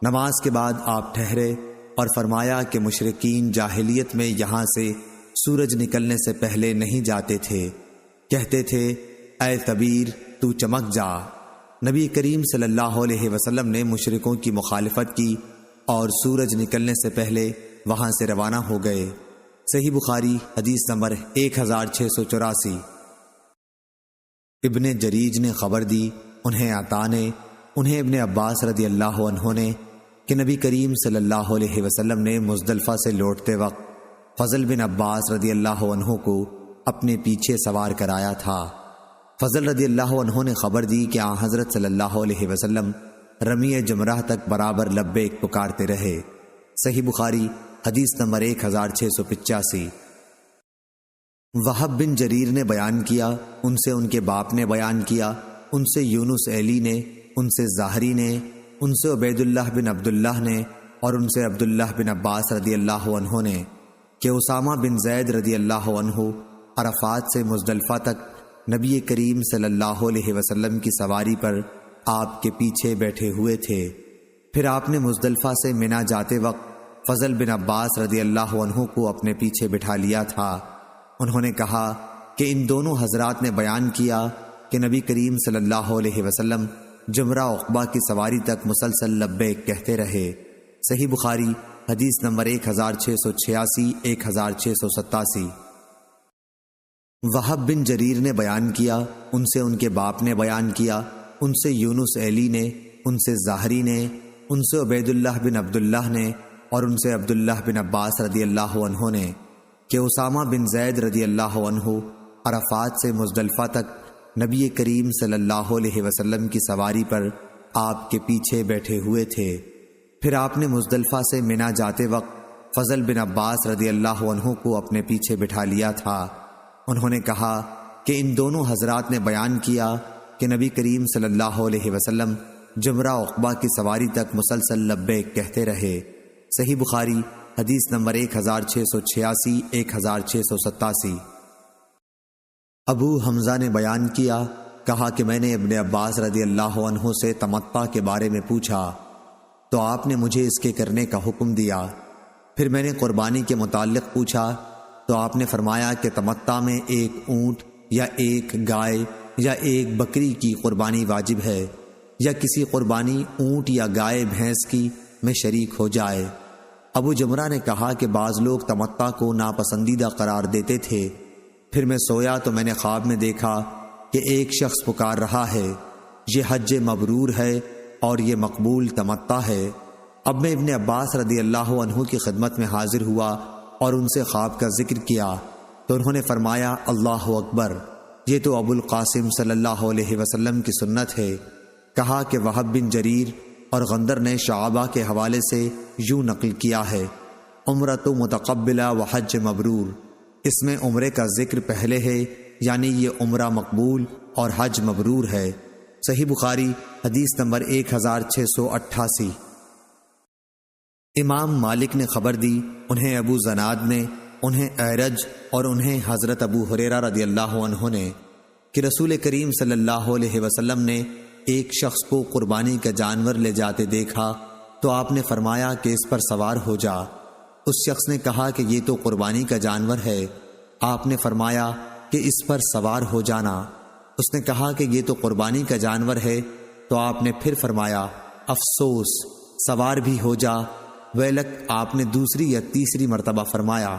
نماز کے بعد آپ ٹھہرے اور فرمایا کہ مشرکین جاہلیت میں یہاں سے سورج نکلنے سے پہلے نہیں جاتے تھے، کہتے تھے اے تبیر تو چمک جا۔ نبی کریم صلی اللہ علیہ وسلم نے مشرکوں کی مخالفت کی اور سورج نکلنے سے پہلے وہاں سے روانہ ہو گئے۔ صحیح بخاری حدیث نمبر 1684۔ ابن جریج نے خبر دی، انہیں عطا نے، انہیں ابن عباس رضی اللہ عنہ نے کہ نبی کریم صلی اللہ علیہ وسلم نے مزدلفہ سے لوٹتے وقت فضل بن عباس رضی اللہ عنہ کو اپنے پیچھے سوار کرایا تھا۔ فضل رضی اللہ عنہ نے خبر دی کہ آن حضرت صلی اللہ علیہ وسلم رمی جمرہ تک برابر لبیک پکارتے رہے۔ صحیح بخاری حدیث نمبر 1685۔ وہب بن جریر نے بیان کیا، ان سے ان کے باپ نے بیان کیا، ان سے یونس ایلی نے، ان سے ظاہری نے، ان سے عبید اللہ بن عبداللہ نے اور ان سے عبداللہ بن عباس رضی اللہ عنہ نے کہ اسامہ بن زید رضی اللہ عنہ عرفات سے مزدلفہ تک نبی کریم صلی اللہ علیہ وسلم کی سواری پر آپ کے پیچھے بیٹھے ہوئے تھے۔ پھر آپ نے مزدلفہ سے منا جاتے وقت فضل بن عباس رضی اللہ عنہ کو اپنے پیچھے بٹھا لیا تھا۔ انہوں نے کہا کہ ان دونوں حضرات نے بیان کیا کہ نبی کریم صلی اللہ علیہ وسلم جمرہ عقبہ کی سواری تک مسلسل لبیک کہتے رہے۔ صحیح بخاری حدیث نمبر 1686 1687۔ وہب بن جریر نے بیان کیا، ان سے ان کے باپ نے بیان کیا، ان سے یونس ایلی نے، ان سے ظاہری نے، ان سے عبید اللہ بن عبداللہ نے اور ان سے عبداللہ بن عباس رضی اللہ عنہ نے کہ اسامہ بن زید رضی اللہ عنہ عرفات سے مزدلفہ تک نبی کریم صلی اللہ علیہ وسلم کی سواری پر آپ کے پیچھے بیٹھے ہوئے تھے۔ پھر آپ نے مزدلفہ سے منا جاتے وقت فضل بن عباس رضی اللہ عنہ کو اپنے پیچھے بٹھا لیا تھا۔ انہوں نے کہا کہ ان دونوں حضرات نے بیان کیا کہ نبی کریم صلی اللہ علیہ وسلم جمرہ عقبہ کی سواری تک مسلسل لبیک کہتے رہے۔ صحیح بخاری حدیث نمبر 1686 1687۔ ابو حمزہ نے بیان کیا، کہا کہ میں نے ابن عباس رضی اللہ عنہ سے تمتع کے بارے میں پوچھا تو آپ نے مجھے اس کے کرنے کا حکم دیا۔ پھر میں نے قربانی کے متعلق پوچھا تو آپ نے فرمایا کہ تمتع میں ایک اونٹ یا ایک گائے یا ایک بکری کی قربانی واجب ہے، یا کسی قربانی اونٹ یا گائے بھینس کی میں شریک ہو جائے۔ ابو جمرہ نے کہا کہ بعض لوگ تمتع کو ناپسندیدہ قرار دیتے تھے۔ پھر میں سویا تو میں نے خواب میں دیکھا کہ ایک شخص پکار رہا ہے، یہ حج مبرور ہے اور یہ مقبول تمتع ہے۔ اب میں ابن عباس رضی اللہ عنہ کی خدمت میں حاضر ہوا اور ان سے خواب کا ذکر کیا تو انہوں نے فرمایا اللہ اکبر، یہ تو ابو القاسم صلی اللہ علیہ وسلم کی سنت ہے۔ کہا کہ وہب بن جریر اور غندر نے شعبہ کے حوالے سے یوں نقل کیا ہے، عمرۃ متقبلہ و حج مبرور، اس میں عمرے کا ذکر پہلے ہے، یعنی یہ عمرہ مقبول اور حج مبرور ہے۔ صحیح بخاری حدیث نمبر 1688۔ امام مالک نے خبر دی، انہیں ابو زناد نے، انہیں اعرج اور انہیں حضرت ابو ہریرہ رضی اللہ عنہ نے کہ رسول کریم صلی اللہ علیہ وسلم نے ایک شخص کو قربانی کا جانور لے جاتے دیکھا تو آپ نے فرمایا کہ اس پر سوار ہو جا۔ اس شخص نے کہا کہ یہ تو قربانی کا جانور ہے۔ آپ نے فرمایا کہ اس پر سوار ہو جانا۔ اس نے کہا کہ یہ تو قربانی کا جانور ہے، تو آپ نے پھر فرمایا افسوس، سوار بھی ہو جا۔ ویلک آپ نے دوسری یا تیسری مرتبہ فرمایا۔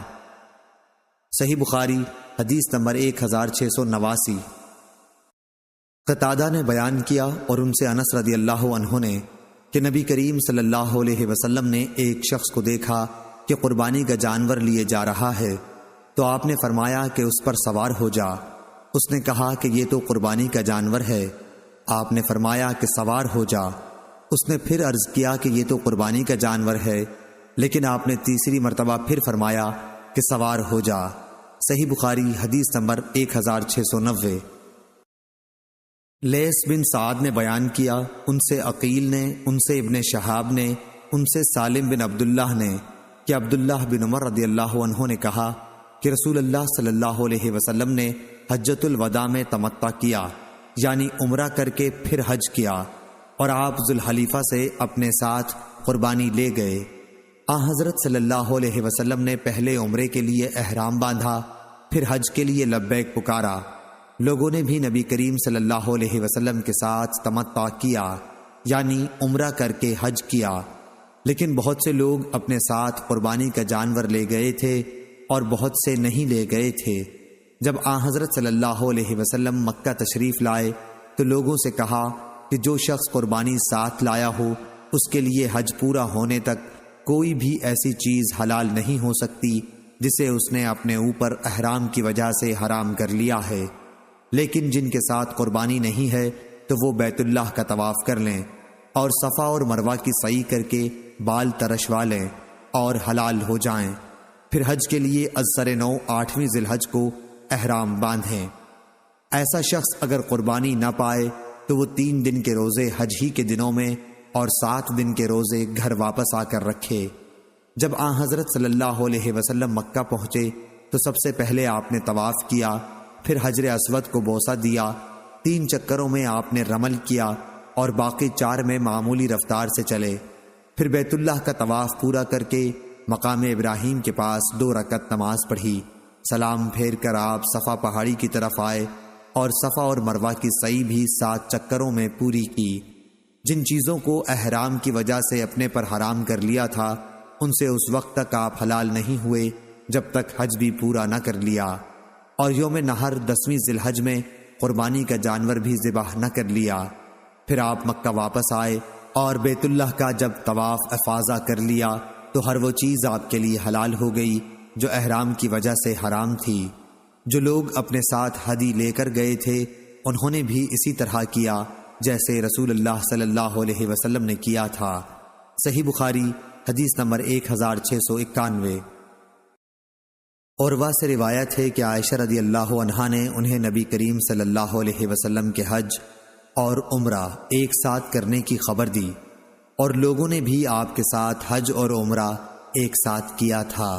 صحیح بخاری حدیث نمبر 1689۔ قتادہ نے بیان کیا اور ان سے انس رضی اللہ عنہ نے کہ نبی کریم صلی اللہ علیہ وسلم نے ایک شخص کو دیکھا کہ قربانی کا جانور لیے جا رہا ہے، تو آپ نے فرمایا کہ اس پر سوار ہو جا۔ اس نے کہا کہ یہ تو قربانی کا جانور ہے۔ آپ نے فرمایا کہ سوار ہو جا۔ اس نے پھر عرض کیا کہ یہ تو قربانی کا جانور ہے۔ لیکن آپ نے تیسری مرتبہ پھر فرمایا کہ سوار ہو جا۔ صحیح بخاری حدیث نمبر 1690۔ لیث بن سعد نے بیان کیا، ان سے عقیل نے، ان سے ابن شہاب نے، ان سے سالم بن عبداللہ نے کہ عبداللہ بن عمر رضی اللہ عنہ نے کہا کہ رسول اللہ صلی اللہ علیہ وسلم نے حجۃ الوداع میں تمتع کیا، یعنی عمرہ کر کے پھر حج کیا، اور آپ ذوالحلیفہ سے اپنے ساتھ قربانی لے گئے۔ حضرت صلی اللہ علیہ وسلم نے پہلے عمرے کے لیے احرام باندھا، پھر حج کے لیے لبیک پکارا۔ لوگوں نے بھی نبی کریم صلی اللہ علیہ وسلم کے ساتھ تمتع کیا، یعنی عمرہ کر کے حج کیا، لیکن بہت سے لوگ اپنے ساتھ قربانی کا جانور لے گئے تھے اور بہت سے نہیں لے گئے تھے۔ جب حضرت صلی اللہ علیہ وسلم مکہ تشریف لائے تو لوگوں سے کہا کہ جو شخص قربانی ساتھ لایا ہو اس کے لیے حج پورا ہونے تک کوئی بھی ایسی چیز حلال نہیں ہو سکتی جسے اس نے اپنے اوپر احرام کی وجہ سے حرام کر لیا ہے، لیکن جن کے ساتھ قربانی نہیں ہے تو وہ بیت اللہ کا طواف کر لیں اور صفا اور مروہ کی سعی کر کے بال ترشوا لیں اور حلال ہو جائیں، پھر حج کے لیے ازسر نو 8ویں ذی الحج کو احرام باندھیں۔ ایسا شخص اگر قربانی نہ پائے تو وہ 3 دن کے روزے حج ہی کے دنوں میں اور 7 دن کے روزے گھر واپس آ کر رکھے۔ جب حضرت صلی اللہ علیہ وسلم مکہ پہنچے تو سب سے پہلے آپ نے طواف کیا، پھر حجر اسود کو بوسہ دیا، 3 چکروں میں آپ نے رمل کیا اور باقی 4 میں معمولی رفتار سے چلے، پھر بیت اللہ کا طواف پورا کر کے مقام ابراہیم کے پاس 2 رکعت نماز پڑھی، سلام پھیر کر آپ صفا پہاڑی کی طرف آئے اور صفا اور مروہ کی سعی بھی 7 چکروں میں پوری کی۔ جن چیزوں کو احرام کی وجہ سے اپنے پر حرام کر لیا تھا ان سے اس وقت تک آپ حلال نہیں ہوئے جب تک حج بھی پورا نہ کر لیا، اور یوم نحر 10ویں ذی الحج میں قربانی کا جانور بھی ذبح نہ کر لیا۔ پھر آپ مکہ واپس آئے اور بیت اللہ کا جب طواف افاضہ کر لیا تو ہر وہ چیز آپ کے لیے حلال ہو گئی جو احرام کی وجہ سے حرام تھی۔ جو لوگ اپنے ساتھ ہدی لے کر گئے تھے انہوں نے بھی اسی طرح کیا جیسے رسول اللہ صلی اللہ علیہ وسلم نے کیا تھا۔ صحیح بخاری حدیث نمبر 1691۔ عروہ سے روایت ہے کہ عائشہ رضی اللہ عنہا نے انہیں نبی کریم صلی اللہ علیہ وسلم کے حج اور عمرہ ایک ساتھ کرنے کی خبر دی، اور لوگوں نے بھی آپ کے ساتھ حج اور عمرہ ایک ساتھ کیا تھا،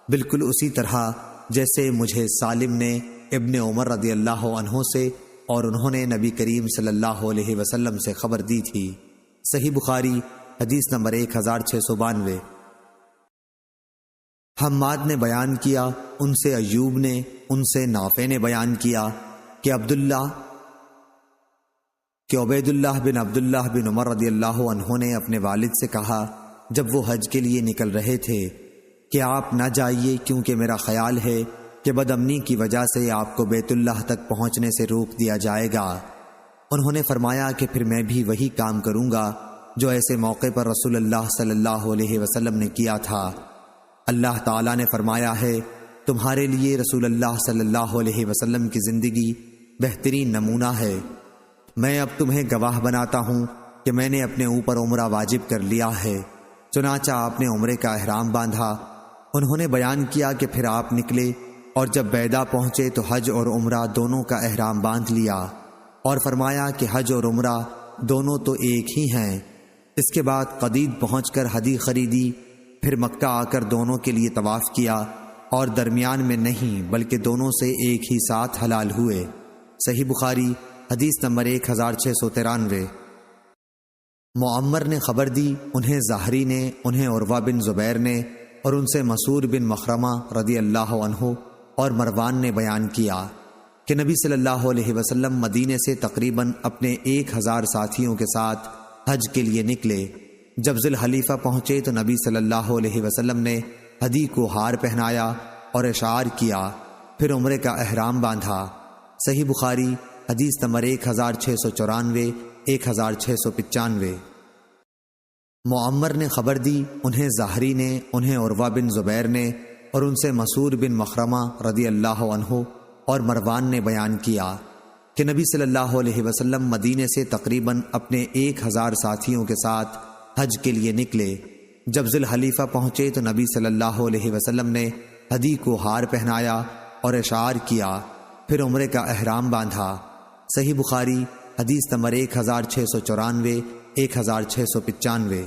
بالکل اسی طرح جیسے مجھے سالم نے ابن عمر رضی اللہ عنہ سے اور انہوں نے نبی کریم صلی اللہ علیہ وسلم سے خبر دی تھی۔ صحیح بخاری حدیث نمبر 1692۔ حماد نے بیان کیا، ان سے ایوب نے، ان سے نافع نے بیان کیا کہ عبید اللہ بن عبداللہ بن عمر رضی اللہ عنہ نے اپنے والد سے کہا جب وہ حج کے لیے نکل رہے تھے کہ آپ نہ جائیے کیونکہ میرا خیال ہے کہ بد امنی کی وجہ سے آپ کو بیت اللہ تک پہنچنے سے روک دیا جائے گا۔ انہوں نے فرمایا کہ پھر میں بھی وہی کام کروں گا جو ایسے موقع پر رسول اللہ صلی اللہ علیہ وسلم نے کیا تھا۔ اللہ تعالیٰ نے فرمایا ہے تمہارے لیے رسول اللہ صلی اللہ علیہ وسلم کی زندگی بہترین نمونہ ہے۔ میں اب تمہیں گواہ بناتا ہوں کہ میں نے اپنے اوپر عمرہ واجب کر لیا ہے۔ چنانچہ آپ نے عمرے کا احرام باندھا۔ انہوں نے بیان کیا کہ پھر آپ نکلے اور جب بیدا پہنچے تو حج اور عمرہ دونوں کا احرام باندھ لیا اور فرمایا کہ حج اور عمرہ دونوں تو ایک ہی ہیں۔ اس کے بعد قدید پہنچ کر ہدی خریدی، پھر مکہ آ کر دونوں کے لیے طواف کیا اور درمیان میں نہیں بلکہ دونوں سے ایک ہی ساتھ حلال ہوئے۔ صحیح بخاری حدیث نمبر 1693۔ معمر نے خبر دی، انہیں زہری نے، انہیں عروہ بن زبیر نے اور ان سے مسعود بن مخرمہ رضی اللہ عنہ اور مروان نے بیان کیا کہ نبی صلی اللہ علیہ وسلم مدینے سے تقریباً اپنے 1000 ساتھیوں کے ساتھ حج کے لیے نکلے۔ جب ذی الحلیفہ پہنچے تو نبی صلی اللہ علیہ وسلم نے ہدی کو ہار پہنایا اور اشعار کیا، پھر عمرے کا احرام باندھا۔ صحیح بخاری حدیث نمبر 1694 1695۔ معمر نے خبر دی، انہیں زہری نے، انہیں عروہ بن زبیر نے اور ان سے مسعود بن مخرمہ رضی اللہ عنہ اور مروان نے بیان کیا کہ نبی صلی اللہ علیہ وسلم مدینے سے تقریباً اپنے 1000 ساتھیوں کے ساتھ حج کے لیے نکلے۔ جب ذی الحلیفہ پہنچے تو نبی صلی اللہ علیہ وسلم نے ہدی کو ہار پہنایا اور اشعار کیا، پھر عمرے کا احرام باندھا۔ صحیح بخاری حدیث نمبر 1694 1695۔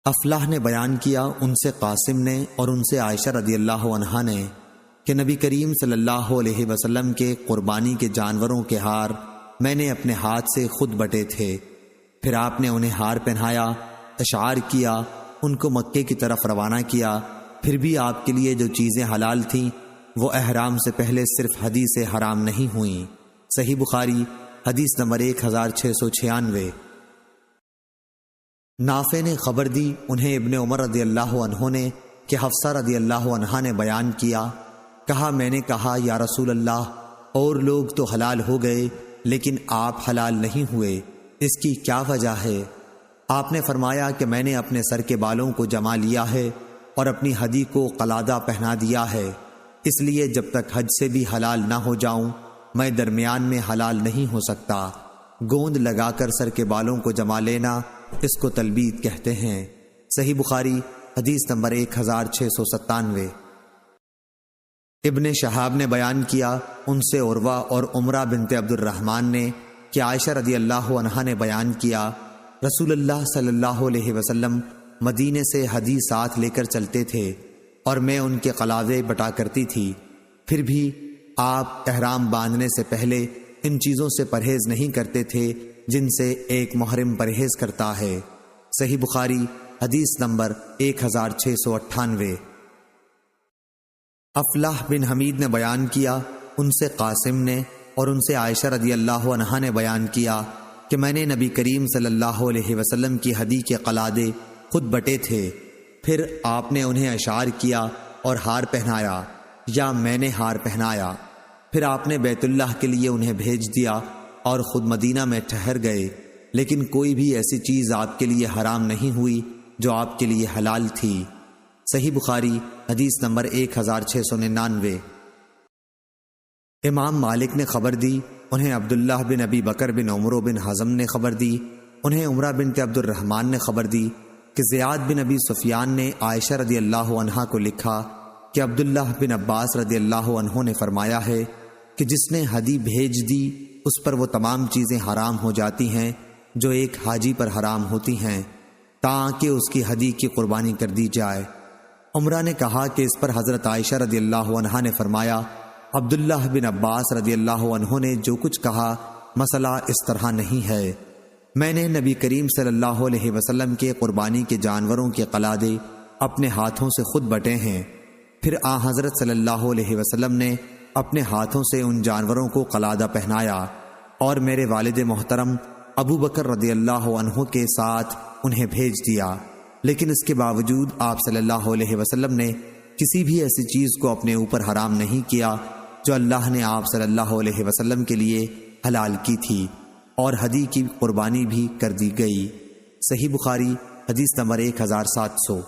افلاح نے بیان کیا ان سے قاسم نے اور ان سے عائشہ رضی اللہ عنہا نے کہ نبی کریم صلی اللہ علیہ وسلم کے قربانی کے جانوروں کے ہار میں نے اپنے ہاتھ سے خود بٹے تھے، پھر آپ نے انہیں ہار پہنایا، اشعار کیا، ان کو مکے کی طرف روانہ کیا۔ پھر بھی آپ کے لیے جو چیزیں حلال تھیں وہ احرام سے پہلے صرف ہدی سے حرام نہیں ہوئیں۔ صحیح بخاری حدیث نمبر 1696۔ نافع نے خبر دی انہیں ابن عمر رضی اللہ عنہ نے کہ حفصہ رضی اللہ عنہا نے بیان کیا، کہا میں نے کہا یا رسول اللہ، اور لوگ تو حلال ہو گئے لیکن آپ حلال نہیں ہوئے، اس کی کیا وجہ ہے؟ آپ نے فرمایا کہ میں نے اپنے سر کے بالوں کو جما لیا ہے اور اپنی ہدی کو قلادہ پہنا دیا ہے، اس لیے جب تک حج سے بھی حلال نہ ہو جاؤں میں درمیان میں حلال نہیں ہو سکتا۔ گوند لگا کر سر کے بالوں کو جما لینا اس کو تلبید کہتے ہیں۔ صحیح بخاری حدیث نمبر 1697۔ ابن شہاب نے بیان کیا ان سے عروہ اور عمرہ بنت عبد الرحمن نے کہ عائشہ رضی اللہ عنہا نے بیان کیا رسول اللہ صلی اللہ علیہ وسلم مدینے سے ہدی ساتھ لے کر چلتے تھے اور میں ان کے قلادے بٹا کرتی تھی، پھر بھی آپ احرام باندھنے سے پہلے ان چیزوں سے پرہیز نہیں کرتے تھے جن سے ایک محرم پرہیز کرتا ہے۔ صحیح بخاری حدیث نمبر 1698۔ افلاح بن حمید نے بیان کیا ان سے قاسم نے اور ان سے عائشہ رضی اللہ عنہا نے بیان کیا کہ میں نے نبی کریم صلی اللہ علیہ وسلم کی ہدی کے قلادے خود بٹے تھے، پھر آپ نے انہیں اشعار کیا اور ہار پہنایا، یا میں نے ہار پہنایا، پھر آپ نے بیت اللہ کے لیے انہیں بھیج دیا اور خود مدینہ میں ٹھہر گئے، لیکن کوئی بھی ایسی چیز آپ کے لیے حرام نہیں ہوئی جو آپ کے لیے حلال تھی۔ صحیح بخاری حدیث نمبر 1699۔ امام مالک نے خبر دی انہیں عبداللہ بن ابی بکر بن عمرو بن حزم نے خبر دی، انہیں عمرہ بنت عبد الرحمن نے خبر دی کہ زیاد بن ابی سفیان نے عائشہ رضی اللہ عنہا کو لکھا کہ عبداللہ بن عباس رضی اللہ عنہ نے فرمایا ہے کہ جس نے ہدی بھیج دی اس پر وہ تمام چیزیں حرام ہو جاتی ہیں جو ایک حاجی پر حرام ہوتی ہیں تاکہ اس کی ہدی کی قربانی کر دی جائے۔ عمرہ نے کہا کہ اس پر حضرت عائشہ رضی اللہ عنہا نے فرمایا عبداللہ بن عباس رضی اللہ عنہ نے جو کچھ کہا مسئلہ اس طرح نہیں ہے، میں نے نبی کریم صلی اللہ علیہ وسلم کے قربانی کے جانوروں کے قلادے اپنے ہاتھوں سے خود بٹے ہیں، پھر آن حضرت صلی اللہ علیہ وسلم نے اپنے ہاتھوں سے ان جانوروں کو قلادہ پہنایا اور میرے والد محترم ابو بکر رضی اللہ عنہ کے ساتھ انہیں بھیج دیا، لیکن اس کے باوجود آپ صلی اللہ علیہ وسلم نے کسی بھی ایسی چیز کو اپنے اوپر حرام نہیں کیا جو اللہ نے آپ صلی اللہ علیہ وسلم کے لیے حلال کی تھی، اور ہدی کی قربانی بھی کر دی گئی۔ صحیح بخاری حدیث نمبر 1700۔